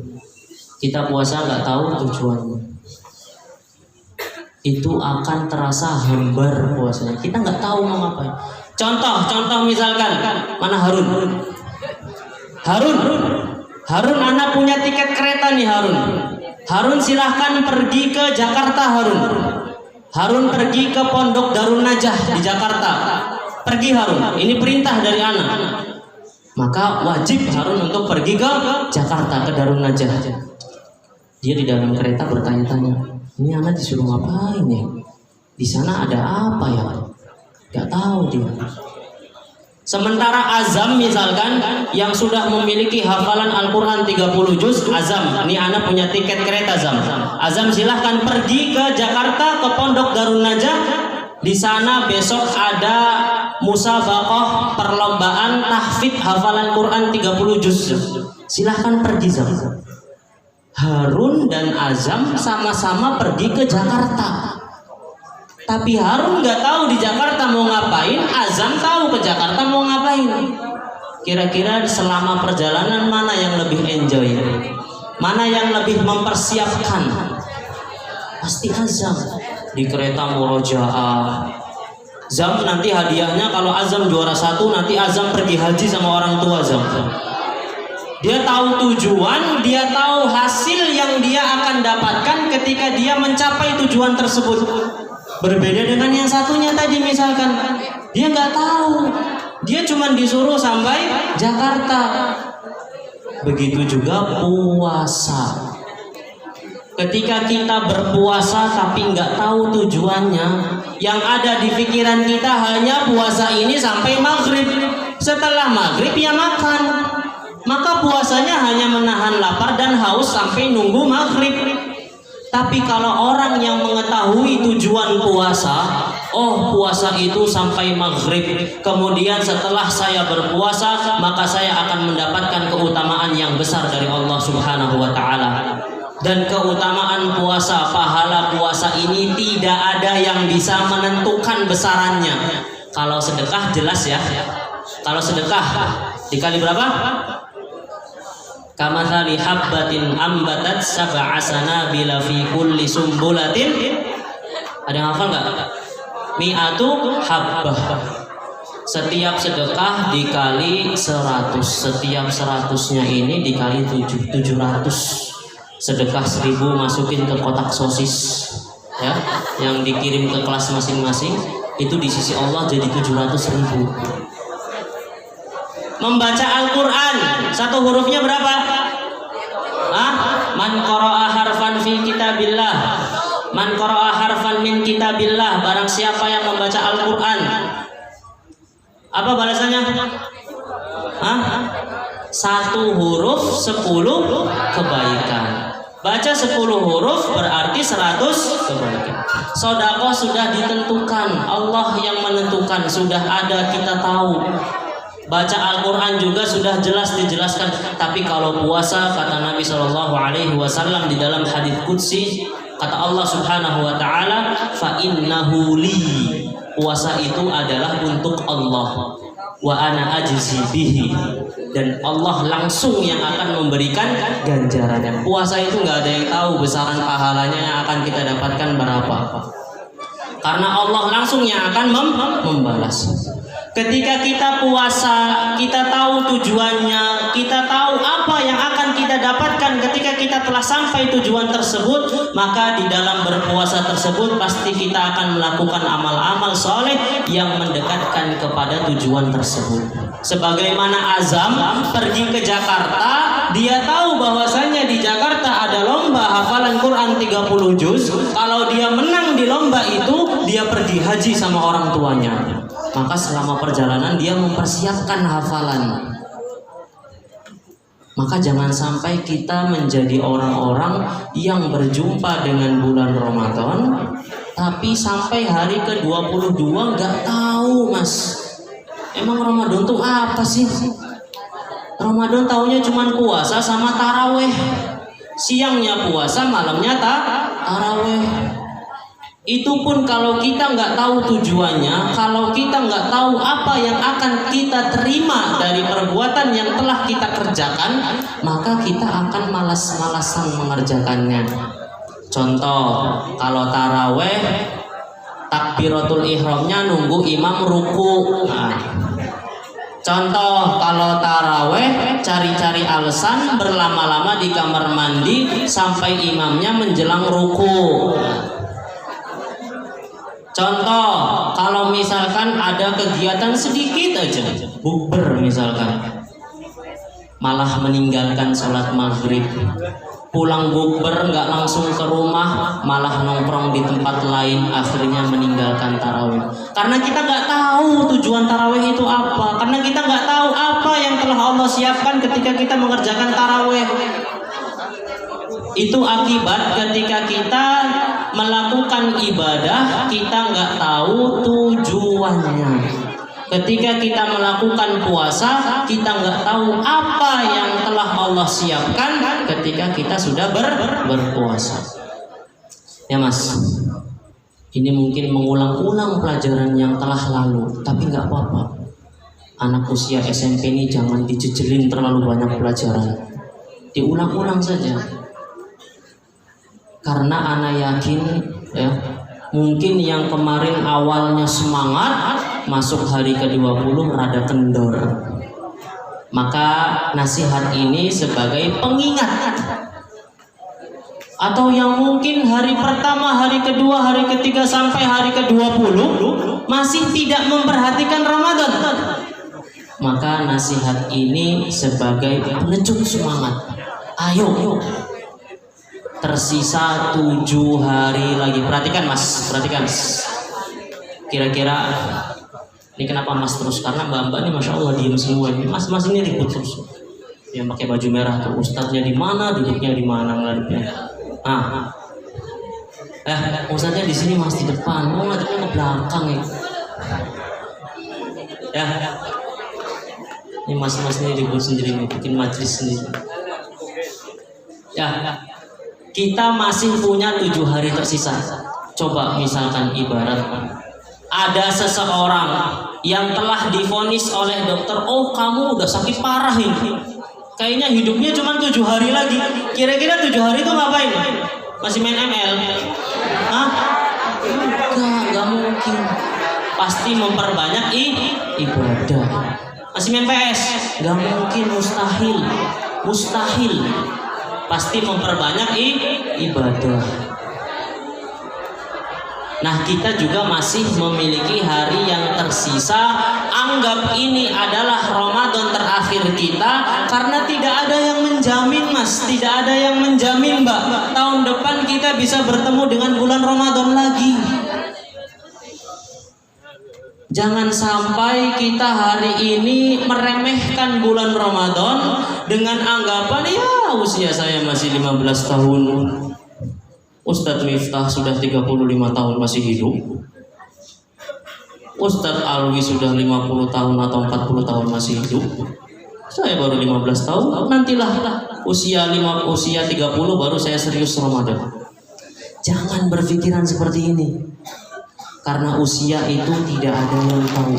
kita puasa nggak tahu tujuannya. itu akan terasa hambar puasanya. Kita nggak tahu mau ngapain. Contoh misalkan, mana Harun? Harun, anak punya tiket kereta nih Harun. Harun silahkan pergi ke Jakarta Harun pergi ke Pondok Darun Najah di Jakarta. Pergi Harun, ini perintah dari anak. Maka wajib Harun untuk pergi ke Jakarta, ke Darun Najah. Dia di dalam kereta bertanya-tanya, ini anak disuruh ngapain ya? Di sana ada apa ya? Gak tahu dia. Sementara Azam misalkan yang sudah memiliki hafalan Al-Quran 30 juz, Azam, ini anak punya tiket kereta Azam silahkan pergi ke Jakarta, ke Pondok Darun Najah. Di sana besok ada musabaqah perlombaan tahfidz hafalan Quran 30 juz. Silahkan pergi Zam. Harun dan Azam sama-sama pergi ke Jakarta. Tapi Harun nggak tahu di Jakarta mau ngapain, Azam tahu ke Jakarta mau ngapain. Kira-kira selama perjalanan mana yang lebih enjoy? Mana yang lebih mempersiapkan? Pasti Azam. Di kereta murojaah. Zam nanti hadiahnya kalau Azam juara 1 nanti Azam pergi haji sama orang tua Zam. Dia tahu tujuan, dia tahu hasil yang dia akan dapatkan ketika dia mencapai tujuan tersebut. Berbeda dengan yang satunya tadi misalkan, dia nggak tahu, dia cuma disuruh sampai Jakarta. Begitu juga puasa. Ketika kita berpuasa tapi nggak tahu tujuannya, yang ada di pikiran kita hanya puasa ini sampai maghrib. Setelah maghrib ya makan. Maka puasanya hanya menahan lapar dan haus sampai nunggu maghrib. Tapi kalau orang yang mengetahui tujuan puasa, oh puasa itu sampai maghrib, kemudian setelah saya berpuasa maka saya akan mendapatkan keutamaan yang besar dari Allah Subhanahu wa Ta'ala. Dan keutamaan puasa, pahala puasa ini tidak ada yang bisa menentukan besarannya. Kalau sedekah jelas ya. Kalau sedekah dikali berapa? Kamathali habbatin ambatat sab'a sanabila fi kulli sumbulatin. Ada yang hafal nggak? Mi'atu habbah. Setiap sedekah dikali 100. Setiap 100-nya ini dikali 700. Sedekah 1000 masukin ke kotak sosis ya, yang dikirim ke kelas masing-masing, itu di sisi Allah jadi 700.000. Membaca Al-Quran, satu hurufnya berapa? Man qara'a harfan fi kitabillah, man qara'a harfan min kitabillah, barang siapa yang membaca Al-Quran, apa balasannya? Satu huruf 10 kebaikan. Baca 10 huruf berarti 100 kebaikan. Sedekah sudah ditentukan, Allah yang menentukan, sudah ada, kita tahu. Baca Al-Quran juga sudah jelas dijelaskan. Tapi kalau puasa, kata Nabi SAW di dalam hadits qudsi, kata Allah Subhanahu wa Ta'ala, fa innahu li, puasa itu adalah untuk Allah, wa ana ajzi bihi, dan Allah langsung yang akan memberikan ganjarannya. Puasa itu nggak ada yang tahu besaran pahalanya yang akan kita dapatkan berapa, karena Allah langsung yang akan membalas. Ketika kita puasa, kita tahu tujuannya, kita tahu apa yang akan kita dapatkan ketika kita telah sampai tujuan tersebut, maka di dalam berpuasa tersebut pasti kita akan melakukan amal-amal soleh yang mendekatkan kepada tujuan tersebut. Sebagaimana Azam pergi ke Jakarta, dia tahu bahwasanya di Jakarta ada lomba hafalan Quran 30 juz. Kalau dia menang di lomba itu, dia pergi haji sama orang tuanya. Maka selama perjalanan dia mempersiapkan hafalan. Maka jangan sampai kita menjadi orang-orang yang berjumpa dengan bulan Ramadan, tapi sampai hari ke-22 nggak tahu, Mas. Emang Ramadan tuh apa sih? Ramadan taunya cuma puasa sama taraweh. Siangnya puasa, malamnya taraweh. Itu pun kalau kita nggak tahu tujuannya, kalau kita nggak tahu apa yang akan kita terima dari perbuatan yang telah kita kerjakan, maka kita akan malas-malasan mengerjakannya. Contoh, kalau taraweh takbiratul ihramnya nunggu imam ruku. Nah, contoh, kalau taraweh cari-cari alasan berlama-lama di kamar mandi sampai imamnya menjelang ruku. Contoh, kalau misalkan ada kegiatan sedikit aja, bukber misalkan, malah meninggalkan sholat maghrib, pulang bukber nggak langsung ke rumah, malah nongkrong di tempat lain, akhirnya meninggalkan tarawih. Karena kita nggak tahu tujuan tarawih itu apa, karena kita nggak tahu apa yang telah Allah siapkan ketika kita mengerjakan tarawih. Itu akibat ketika kita melakukan ibadah, kita nggak tahu tujuannya. Ketika kita melakukan puasa, kita nggak tahu apa yang telah Allah siapkan ketika kita sudah berpuasa. Ya Mas, ini mungkin mengulang-ulang pelajaran yang telah lalu, tapi nggak apa-apa. Anak usia SMP ini jangan dijejelin terlalu banyak pelajaran, diulang-ulang saja. Karena anak yakin ya, mungkin yang kemarin awalnya semangat, masuk hari ke-20 rada kendor. Maka nasihat ini sebagai pengingat. Atau yang mungkin hari pertama, hari kedua, hari ketiga sampai hari ke-20 masih tidak memperhatikan Ramadan. Maka nasihat ini sebagai pengecut semangat. Ayo, tersisa 7 hari lagi. Perhatikan Mas, perhatikan. Kira-kira ini kenapa Mas terus? Karena mbak-mbak ini Masya Allah diem semua. Mas ini ribut terus. Yang pakai baju merah tuh, ustadznya di mana, duduknya di mana, ngadepnya. Ustadznya di sini Mas, di depan. Mau ngadepnya ke belakang ya. Ini mas-mas ini ribut sendiri, bikin majlis sendiri. Kita masih punya 7 hari tersisa. Coba misalkan ibarat ada seseorang yang telah divonis oleh dokter, oh kamu udah sakit parah ini, kayaknya hidupnya cuma 7 hari lagi. Kira-kira 7 hari itu ngapain? Masih main ML? Enggak mungkin. Pasti memperbanyak ibadah. Masih main PS? Enggak mungkin, mustahil. Pasti memperbanyak ibadah. Nah, kita juga masih memiliki hari yang tersisa. Anggap ini adalah Ramadan terakhir kita, karena tidak ada yang menjamin Mas, tidak ada yang menjamin Mbak, tahun depan kita bisa bertemu dengan bulan Ramadan lagi. Jangan sampai kita hari ini meremehkan bulan Ramadan dengan anggapan ya usia saya masih 15 tahun. Ustadz Miftah sudah 35 tahun masih hidup. Ustadz Alwi sudah 50 tahun atau 40 tahun masih hidup. Saya baru 15 tahun, nantilah usia 30 baru saya serius Ramadan. Jangan berpikiran seperti ini. Karena usia itu tidak ada yang tahu.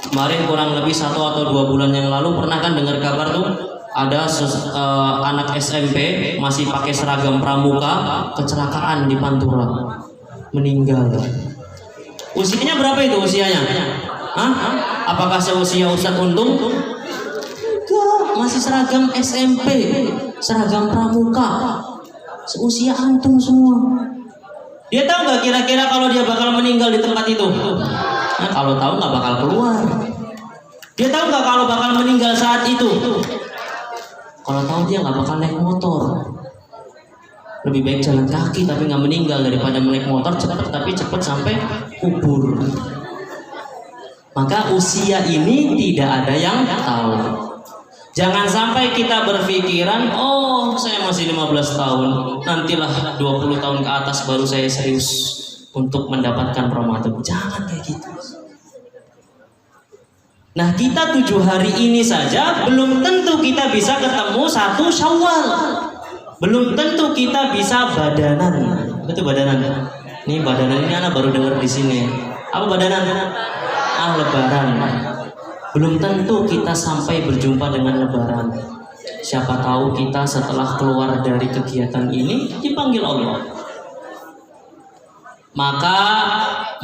Kemarin kurang lebih 1 atau 2 bulan yang lalu pernah kan dengar kabar tuh ada anak SMP masih pakai seragam pramuka kecelakaan di Pantura, meninggal. Usianya berapa itu usianya? Apakah seusia Ustadz Untung? Enggak, masih seragam SMP, seragam pramuka, seusia antum semua. Dia tahu nggak kira-kira kalau dia bakal meninggal di tempat itu? Kalau tahu nggak bakal keluar. Dia tahu nggak kalau bakal meninggal saat itu? Kalau tahu dia nggak bakal naik motor. Lebih baik jalan kaki tapi nggak meninggal daripada naik motor cepat tapi cepat sampai kubur. Maka usia ini tidak ada yang tahu. Jangan sampai kita berpikiran, oh saya masih 15 tahun, nantilah 20 tahun ke atas baru saya serius untuk mendapatkan Ramadan. Jangan kayak gitu. Nah, kita 7 hari ini saja belum tentu kita bisa ketemu 1 Syawal. Belum tentu kita bisa badanan. Itu badanan. Ini badanan ini anak baru dengar di sini. Apa badanan? Lebaran. Belum tentu kita sampai berjumpa dengan Lebaran. Siapa tahu kita setelah keluar dari kegiatan ini dipanggil Allah. Maka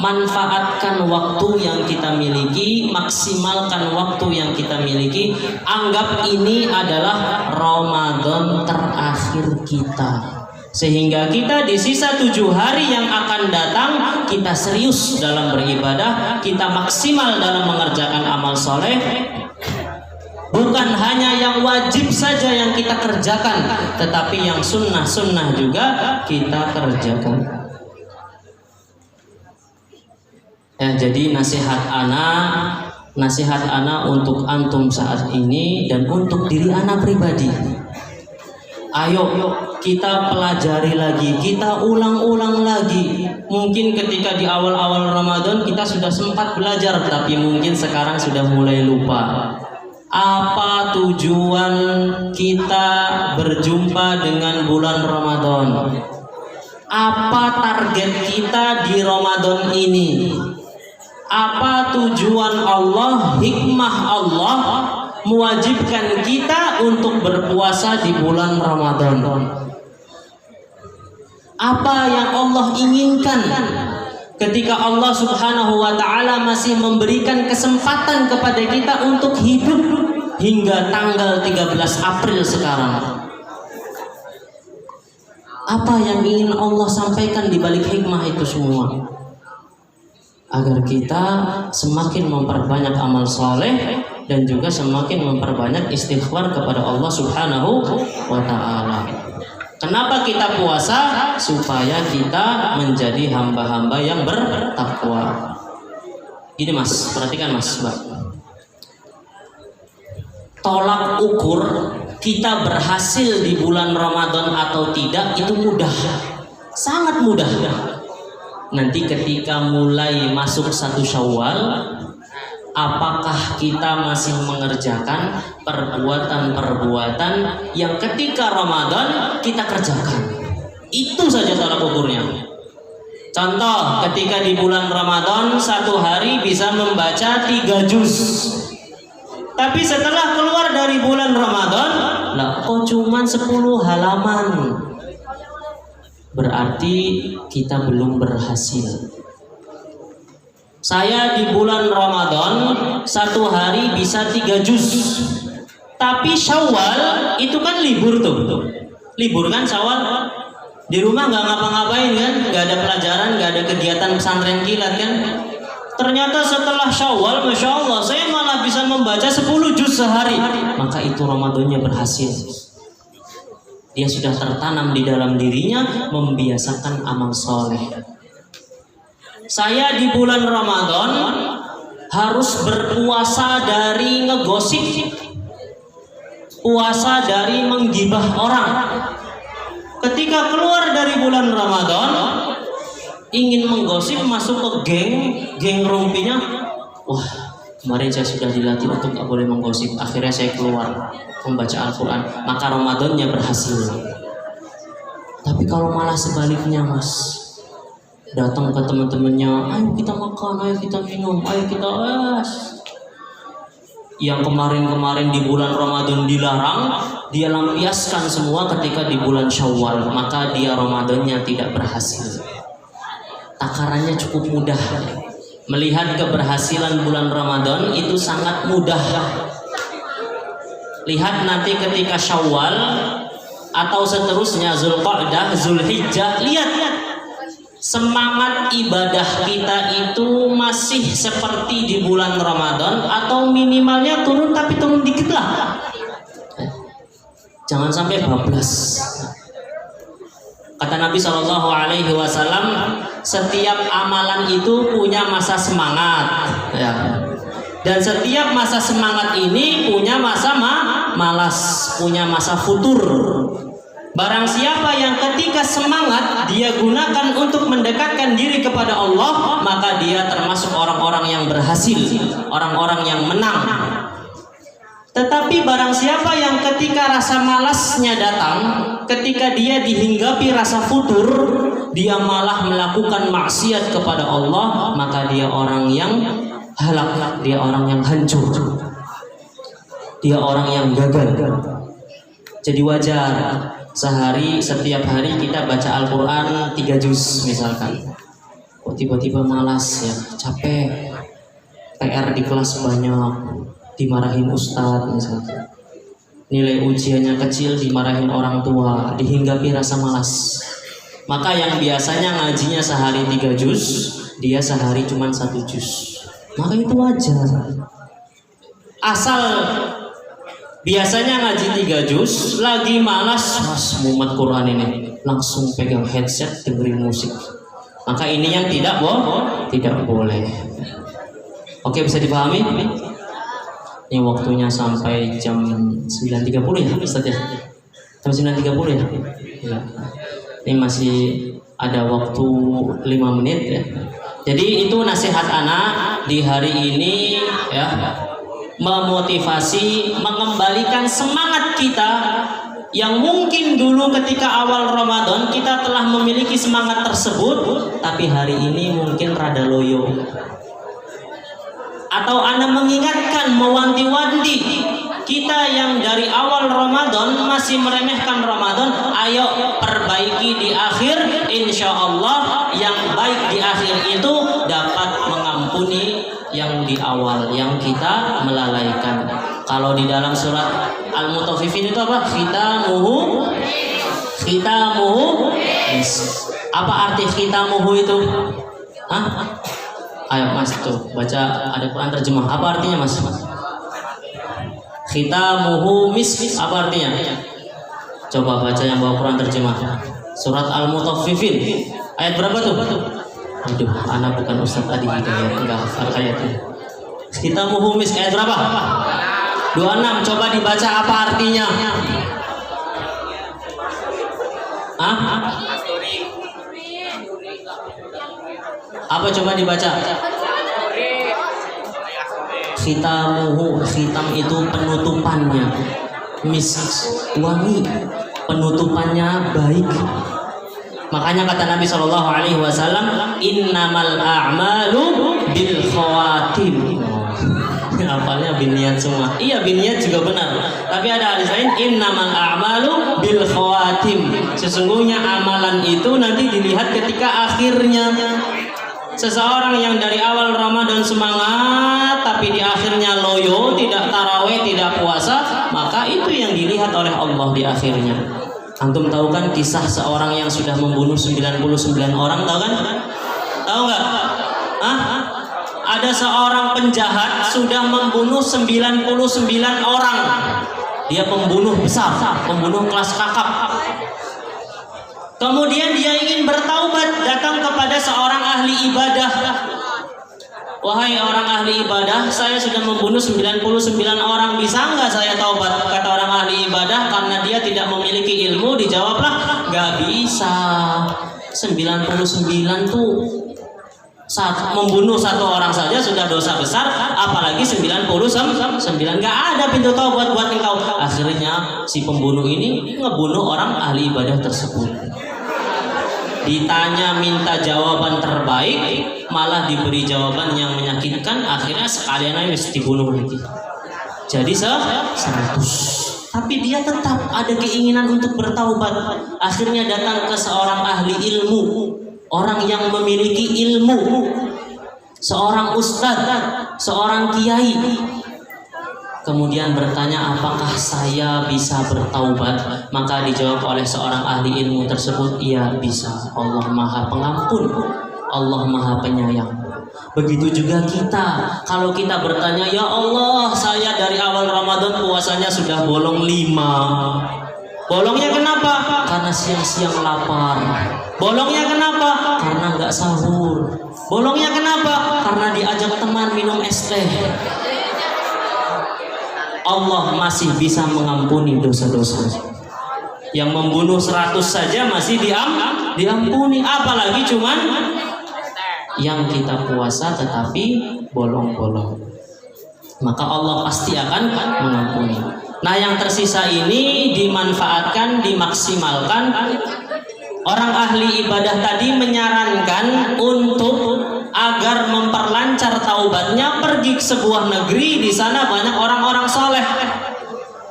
manfaatkan waktu yang kita miliki, maksimalkan waktu yang kita miliki. Anggap ini adalah Ramadan terakhir kita, sehingga kita di sisa 7 hari yang akan datang kita serius dalam beribadah, kita maksimal dalam mengerjakan amal soleh. Bukan hanya yang wajib saja yang kita kerjakan, tetapi yang sunnah-sunnah juga kita kerjakan. Ya, jadi nasihat ana untuk antum saat ini dan untuk diri ana pribadi. Ayo kita pelajari lagi, kita ulang-ulang lagi. Mungkin ketika di awal-awal Ramadan kita sudah sempat belajar, tapi mungkin sekarang sudah mulai lupa. Apa tujuan kita berjumpa dengan bulan Ramadan? Apa target kita di Ramadan ini? Apa tujuan Allah, hikmah Allah mewajibkan kita untuk berpuasa di bulan Ramadan? Apa yang Allah inginkan ketika Allah Subhanahu wa ta'ala masih memberikan kesempatan kepada kita untuk hidup hingga tanggal 13 April sekarang? Apa yang ingin Allah sampaikan di balik hikmah itu semua? Agar kita semakin memperbanyak amal soleh dan juga semakin memperbanyak istighfar kepada Allah Subhanahu wa ta'ala. Kenapa kita puasa? Supaya kita menjadi hamba-hamba yang bertakwa. Gini mas, perhatikan mas, Mbak. Tolak ukur kita berhasil di bulan Ramadan atau tidak itu mudah, sangat mudah. Nanti ketika mulai masuk 1 Syawal, apakah kita masih mengerjakan perbuatan-perbuatan yang ketika Ramadan kita kerjakan? Itu saja tolak ukurnya. Contoh, ketika di bulan Ramadan 1 hari bisa membaca 3 juz, tapi setelah keluar dari bulan Ramadan, lah kok cuman 10 halaman. Berarti kita belum berhasil. Saya di bulan Ramadan 1 hari bisa 3 juz, tapi Syawal itu kan libur tuh. Libur kan Syawal, di rumah nggak ngapa-ngapain kan, nggak ada pelajaran, nggak ada kegiatan pesantren kilat kan. Ternyata setelah Syawal, Masya Allah, saya malah bisa membaca 10 juz sehari. Maka itu Ramadannya berhasil. Dia sudah tertanam di dalam dirinya membiasakan amal soleh. Saya di bulan Ramadan harus berpuasa dari ngegosip, puasa dari menggibah orang. Ketika keluar dari bulan Ramadan, ingin menggosip, masuk ke geng rumpinya. Wah, kemarin saya sudah dilatih untuk tak boleh menggosip. Akhirnya saya keluar membaca Al-Quran, maka Ramadannya berhasil. Tapi kalau malah sebaliknya mas, datang ke teman-temannya, ayo kita makan, ayo kita minum, ayo kita yang kemarin-kemarin di bulan Ramadan dilarang, dia lampiaskan semua ketika di bulan Syawal, maka dia Ramadannya tidak berhasil. Takarannya cukup mudah. Melihat keberhasilan bulan Ramadan itu sangat mudah. Lihat nanti ketika Syawal atau seterusnya Zulqa'dah, Zulhijjah, lihat semangat ibadah kita itu masih seperti di bulan Ramadan atau minimalnya turun, tapi turun dikit lah. Jangan sampai bablas. Kata Nabi SAW, setiap amalan itu punya masa semangat, ya. Dan setiap masa semangat ini punya masa malas, punya masa futur. Barang siapa yang ketika semangat dia gunakan untuk mendekatkan diri kepada Allah, maka dia termasuk orang-orang yang berhasil, orang-orang yang menang. Tetapi barang siapa yang ketika rasa malasnya datang, ketika dia dihinggapi rasa futur, dia malah melakukan maksiat kepada Allah, maka dia orang yang halak, dia orang yang hancur, dia orang yang gagal. Jadi wajar setiap hari kita baca Al-Quran 3 juz misalkan. kok tiba-tiba malas ya, capek, PR di kelas banyak, dimarahin ustadz misalnya, nilai ujiannya kecil, dimarahin orang tua, dihinggapi rasa malas. Maka yang biasanya ngajinya sehari 3 juz, dia sehari cuma 1 juz. Maka itu wajar. Asal biasanya ngaji 3 juz, lagi malas, mumet Quran ini, langsung pegang headset dengerin musik. Maka ini yang tidak boleh. Oke, bisa dipahami? Ini waktunya sampai jam 9.30 ya Ustaz ya? Jam 9.30 ya? Ya. Ini masih ada waktu 5 menit ya. Jadi itu nasihat anak di hari ini ya, memotivasi, mengembalikan semangat kita yang mungkin dulu ketika awal Ramadan kita telah memiliki semangat tersebut, tapi hari ini mungkin rada loyo. Atau Anda mengingatkan, mewanti-wanti kita yang dari awal Ramadan masih meremehkan Ramadan, ayo perbaiki di akhir, insya Allah yang baik di akhir itu dapat mengampuni yang di awal yang kita melalaikan. Kalau di dalam surat Al-Mutaffifin itu apa? Khitamuhu apa arti khitamuhu itu? Hah? Ayo Mas tuh baca, ada Quran terjemah. Apa artinya Mas? Khitamuhu misk, apa artinya? Coba baca yang bawa Quran terjemah. Surat Al-Mutaffifin. Ayat berapa tuh? Aduh, anak bukan Ustaz Adi Hidayat, enggak hafal ayatnya. Khitamuhu misk ayat berapa? 26. Coba dibaca apa artinya? Hah? Apa coba dibaca? Khitamuhu, khitam itu penutupannya, misk wangi, penutupannya baik. Makanya kata Nabi SAW, innamal a'malu bil khawatim. Hafalnya binniat semua. Iya, binniat juga benar. Tapi ada hadis lain, innamal a'malu bil khawatim. Sesungguhnya amalan itu nanti dilihat ketika akhirnya. Seseorang yang dari awal Ramadan semangat tapi di akhirnya loyo, tidak taraweh, tidak puasa, maka itu yang dilihat oleh Allah di akhirnya. Antum tahu kan kisah seorang yang sudah membunuh 99 orang, tahu kan? Tahu nggak? Hah? Ada seorang penjahat sudah membunuh 99 orang. Dia pembunuh besar, pembunuh kelas kakap. Kemudian dia ingin bertaubat, datang kepada seorang ahli ibadah. Wahai orang ahli ibadah, saya sudah membunuh 99 orang, bisa nggak saya taubat? Kata orang ahli ibadah, karena dia tidak memiliki ilmu, dijawablah, nggak bisa. 99 tuh membunuh satu orang saja sudah dosa besar, apalagi 99, nggak ada pintu taubat buat engkau. Akhirnya si pembunuh ini ngebunuh orang ahli ibadah tersebut. Ditanya minta jawaban terbaik, malah diberi jawaban yang menyakitkan. Akhirnya sekalian aja dibunuh lagi. Jadi 100. Tapi dia tetap ada keinginan untuk bertaubat. Akhirnya datang ke seorang ahli ilmu, orang yang memiliki ilmu, seorang ustadz, seorang kiai. Kemudian bertanya, apakah saya bisa bertaubat? Maka dijawab oleh seorang ahli ilmu tersebut, iya bisa. Allah Maha Pengampun, Allah Maha Penyayang. Begitu juga kita, kalau kita bertanya, ya Allah, saya dari awal Ramadan puasanya sudah bolong 5. Bolongnya kenapa? Karena siang-siang lapar. Bolongnya kenapa? Karena nggak sahur. Bolongnya kenapa? Karena diajak teman minum es teh. Allah masih bisa mengampuni dosa-dosa. Yang membunuh 100 saja masih diampuni, apalagi cuman yang kita puasa tetapi bolong-bolong. Maka Allah pasti akan mengampuni. Nah, yang tersisa ini dimanfaatkan, dimaksimalkan. Orang ahli ibadah tadi menyarankan untuk agar memperlancar taubatnya, pergi ke sebuah negeri, di sana banyak orang-orang soleh.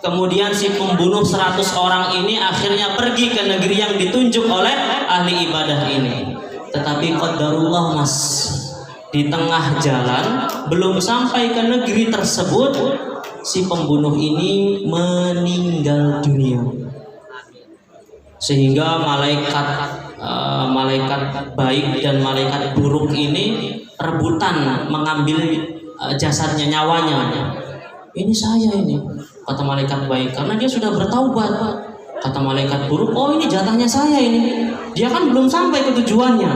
Kemudian si pembunuh 100 orang ini akhirnya pergi ke negeri yang ditunjuk oleh ahli ibadah ini. Tetapi qadarullah Mas, di tengah jalan belum sampai ke negeri tersebut, si pembunuh ini meninggal dunia. Sehingga malaikat baik dan malaikat buruk ini rebutan mengambil jasadnya, nyawanya. Ini saya ini, kata malaikat baik, karena dia sudah bertaubat. Kata malaikat buruk, oh ini jatahnya saya ini. Dia kan belum sampai ke tujuannya.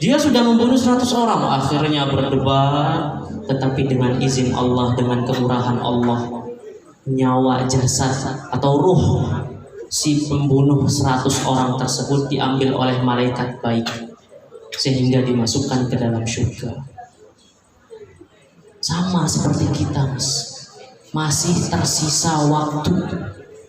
Dia sudah membunuh 100 orang. Akhirnya berdebat, tetapi dengan izin Allah, dengan kemurahan Allah, nyawa jasad atau ruh si pembunuh 100 orang tersebut diambil oleh malaikat baik, sehingga dimasukkan ke dalam surga. Sama seperti kita, Mas, masih tersisa waktu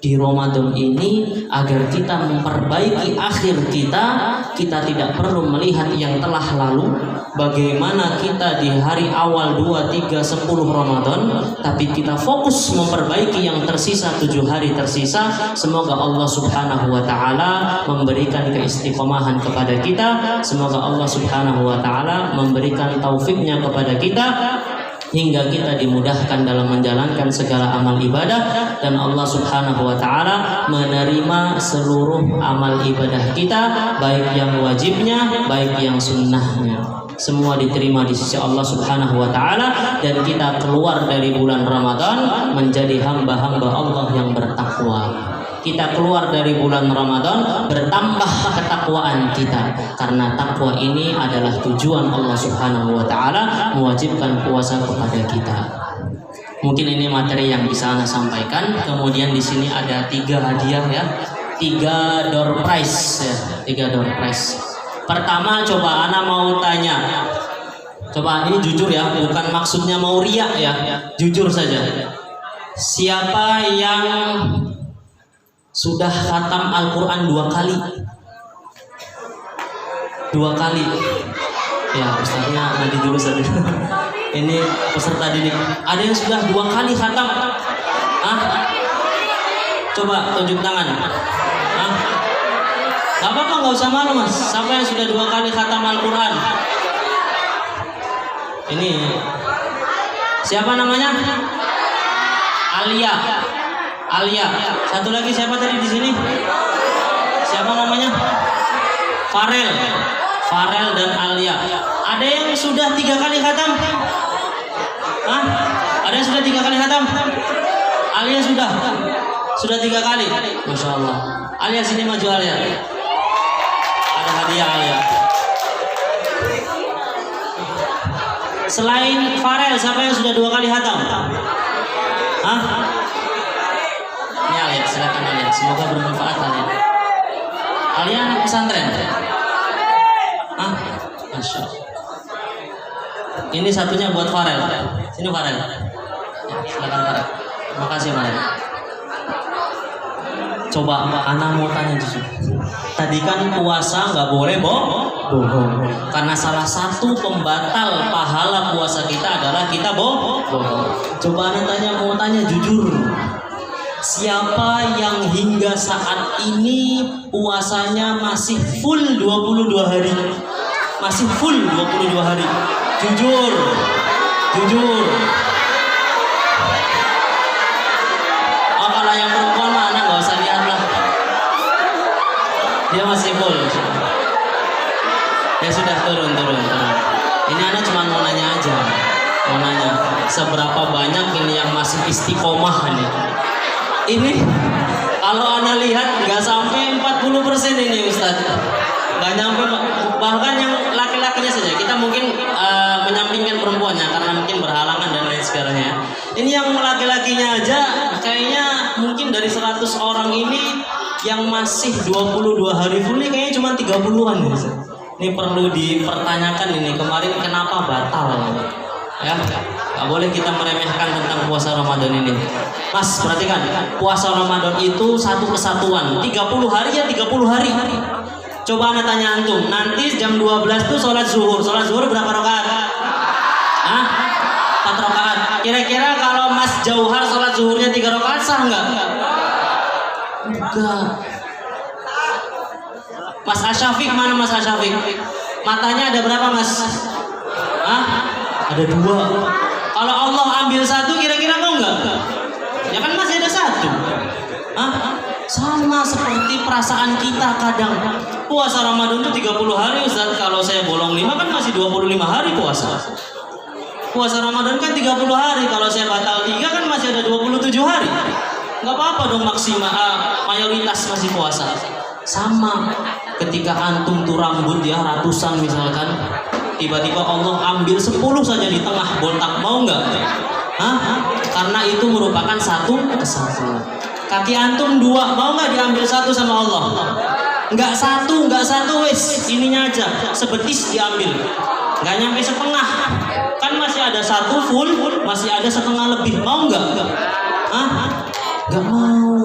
di Ramadan ini agar kita memperbaiki akhir kita. Kita tidak perlu melihat yang telah lalu, bagaimana kita di hari awal 2, 3, 10 Ramadan, tapi kita fokus memperbaiki yang tersisa 7 hari tersisa. Semoga Allah Subhanahu wa Ta'ala memberikan keistiqomahan kepada kita. Semoga Allah Subhanahu wa Ta'ala memberikan taufiknya kepada kita, hingga kita dimudahkan dalam menjalankan segala amal ibadah, dan Allah Subhanahu wa Ta'ala menerima seluruh amal ibadah kita, baik yang wajibnya, baik yang sunnahnya. Semua diterima di sisi Allah Subhanahu wa Ta'ala, dan kita keluar dari bulan Ramadan menjadi hamba-hamba Allah yang bertakwa. Kita keluar dari bulan Ramadan bertambah ketakwaan kita, karena takwa ini adalah tujuan Allah Subhanahu wa Ta'ala mewajibkan puasa kepada kita. Mungkin ini materi yang bisa Ana sampaikan. Kemudian di sini ada 3 hadiah ya, 3 door prize ya, 3 door prize. Pertama, coba Ana mau tanya, coba ini jujur ya, bukan maksudnya mau riak ya, jujur saja. Siapa yang sudah khatam Al-Quran 2 kali? 2 kali. Ya, ustaznya nanti dulu saja. Ini peserta didik. Ada yang sudah 2 kali khatam? Hah? Coba tunjuk tangan. Hah? Gak apa-apa, gak usah malu Mas. Siapa yang sudah 2 kali khatam Al-Quran? Ini siapa namanya? Alia. Satu lagi siapa tadi di sini? Siapa namanya? Farel dan Alia. Ada yang sudah 3 kali khatam? Hah? Ada yang sudah 3 kali khatam? Alia sudah 3 kali. Masya Allah. Alia sini maju, Alia. Ada hadiah Alia. Selain Farel, siapa yang sudah 2 kali khatam? Hah? Ini Alia, silakan Alia. Semoga bermanfaat Alia. Alia anak pesantren. Hah? Masya Allah. Ini satunya buat Farel. Sini Farel. Ya, silakan Farel. Terima kasih Farel. Coba Ana mau tanya jujur. Tadi kan puasa nggak boleh bohong. Karena salah satu pembatal pahala puasa kita adalah kita bohong. Coba Ana mau tanya jujur. Siapa yang hingga saat ini puasanya masih full 22 hari? Masih full 22 hari. Jujur. Oh, kalau yang perempuan mana nggak usah lihat lah. Dia masih full. Ya sudah, turun. Ini Ana cuma mau nanya aja. Mau nanya seberapa banyak ini yang masih istiqomah nih. Ini kalau Ana lihat nggak sampai 40% ini Ustaz. Nggak nyampe, bahkan yang laki-lakinya saja. Kita mungkin menyampingkan perempuannya karena mungkin berhalangan dan lain sebagainya. Ini yang laki-lakinya aja kayaknya mungkin dari 100 orang ini yang masih 22 hari full ini kayaknya cuma 30-an. Ini perlu dipertanyakan ini, kemarin kenapa batal? Ya, nggak boleh kita meremehkan tentang puasa Ramadan ini. Mas, perhatikan, puasa Ramadan itu satu kesatuan. 30 hari ya 30 hari. Coba Anda tanya antum, nanti jam 12 tuh sholat zuhur. Sholat zuhur berapa rakaat? Hah? 4 rakaat. Kira-kira kalau Mas Jauhar sholat zuhurnya 3 rakaat sah nggak? Enggak. Mas Asyafiq mana Mas Asyafiq? Matanya ada berapa, Mas? Hah? Ada 2. Kalau Allah ambil 1 kira-kira mau nggak? Ya kan masih ada 1. Hah? Sama seperti perasaan kita kadang. Puasa Ramadan itu 30 hari, Ustaz. Kalau saya bolong 5 kan masih 25 hari puasa. Puasa Ramadan kan 30 hari. Kalau saya batal 3 kan masih ada 27 hari. Nggak apa-apa dong, maksimal mayoritas masih puasa. Sama ketika antum tuh rambut ya ratusan misalkan, tiba-tiba Allah ambil 10 saja di tengah botak, mau nggak? Hah? Karena itu merupakan satu kesatuan. Kaki antum 2, mau nggak diambil 1 sama Allah? Nggak satu wes, ininya aja sebetis diambil, nggak nyampe setengah. Kan masih ada 1 full, masih ada setengah lebih, mau nggak? Hah? Nggak mau.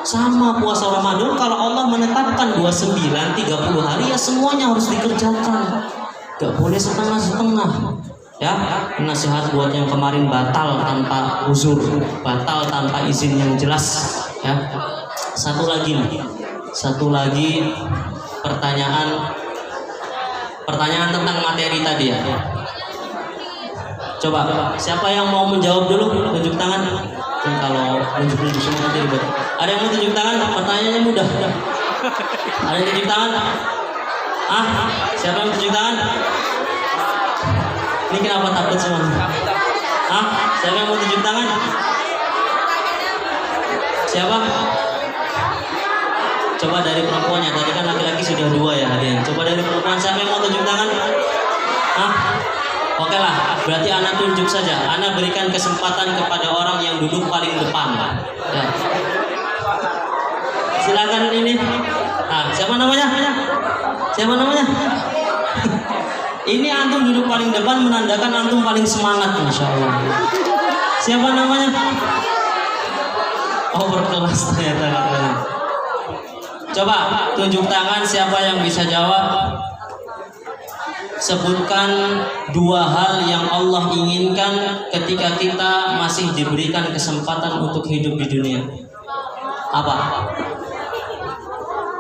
Sama puasa Ramadan, kalau Allah menetapkan 29, 30 hari ya semuanya harus dikerjakan. Nggak boleh setengah-setengah. Ya, nasihat buat yang kemarin batal tanpa uzur, batal tanpa izin yang jelas. Ya, satu lagi pertanyaan tentang materi tadi ya. Coba, siapa yang mau menjawab dulu? Tunjuk tangan. Kalau tunjuk semua nanti ribet. Ada yang mau tunjuk tangan? Pertanyaannya mudah. Ada yang tunjuk tangan? Siapa yang tunjuk tangan? Ini kenapa takut semua? Siapa yang mau tunjuk tangan? Siapa? Coba dari perempuannya. Tadi kan laki-laki sudah 2 ya hadirin. Coba dari perempuan, siapa yang mau tunjuk tangan? Oke lah, berarti Ana tunjuk saja. Ana berikan kesempatan kepada orang yang duduk paling depan. Ya. Silakan ini. Siapa namanya? Siapa namanya? Ini antum duduk paling depan menandakan antum paling semangat, masya Allah. Siapa namanya? Oh, berkelas ternyata. Coba tunjuk tangan siapa yang bisa jawab. Sebutkan 2 hal yang Allah inginkan ketika kita masih diberikan kesempatan untuk hidup di dunia. Apa?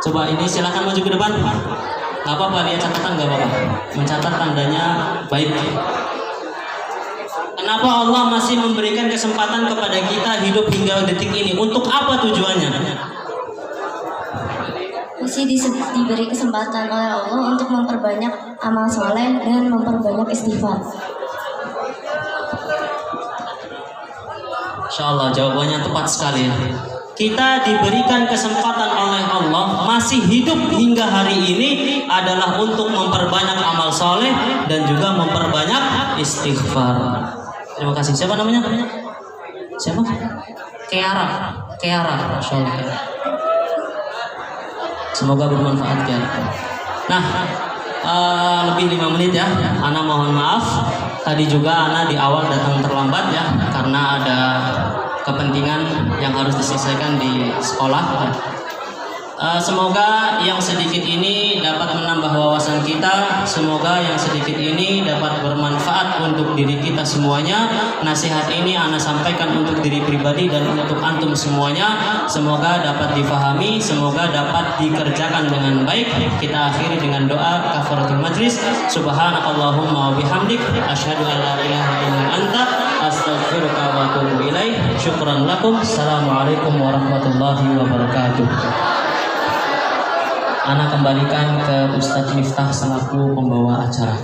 Coba ini silakan maju ke depan. Gak apa-apa, lihat catatan gak apa-apa. Mencatat tandanya baik. Kenapa Allah masih memberikan kesempatan kepada kita hidup hingga detik ini? Untuk apa tujuannya? Masih diberi kesempatan oleh Allah untuk memperbanyak amal soleh dan memperbanyak istighfar. Insya Allah jawabannya tepat sekali ya. Kita diberikan kesempatan oleh Allah masih hidup hingga hari ini adalah untuk memperbanyak amal soleh dan juga memperbanyak istighfar. Terima kasih. Siapa namanya? Siapa? Keara. Masya Allah. Semoga bermanfaat ya. Nah, lebih 5 menit ya. Ana mohon maaf. Tadi juga Ana di awal datang terlambat ya, karena ada kepentingan yang harus diselesaikan di sekolah. Semoga yang sedikit ini dapat menambah wawasan kita. Semoga yang sedikit ini dapat bermanfaat untuk diri kita semuanya. Nasihat ini Ana sampaikan untuk diri pribadi dan untuk antum semuanya. Semoga dapat difahami, semoga dapat dikerjakan dengan baik. Kita akhiri dengan doa kafaratul majlis. Subhanakallahumma wa bihamdik, asyhadu an la ilaha illa anta, astaghfiruka wa atubu ilaik. Syukran lakum. Assalamualaikum warahmatullahi wabarakatuh. Ana kembalikan ke Ustadz Miftah selaku pembawa acara.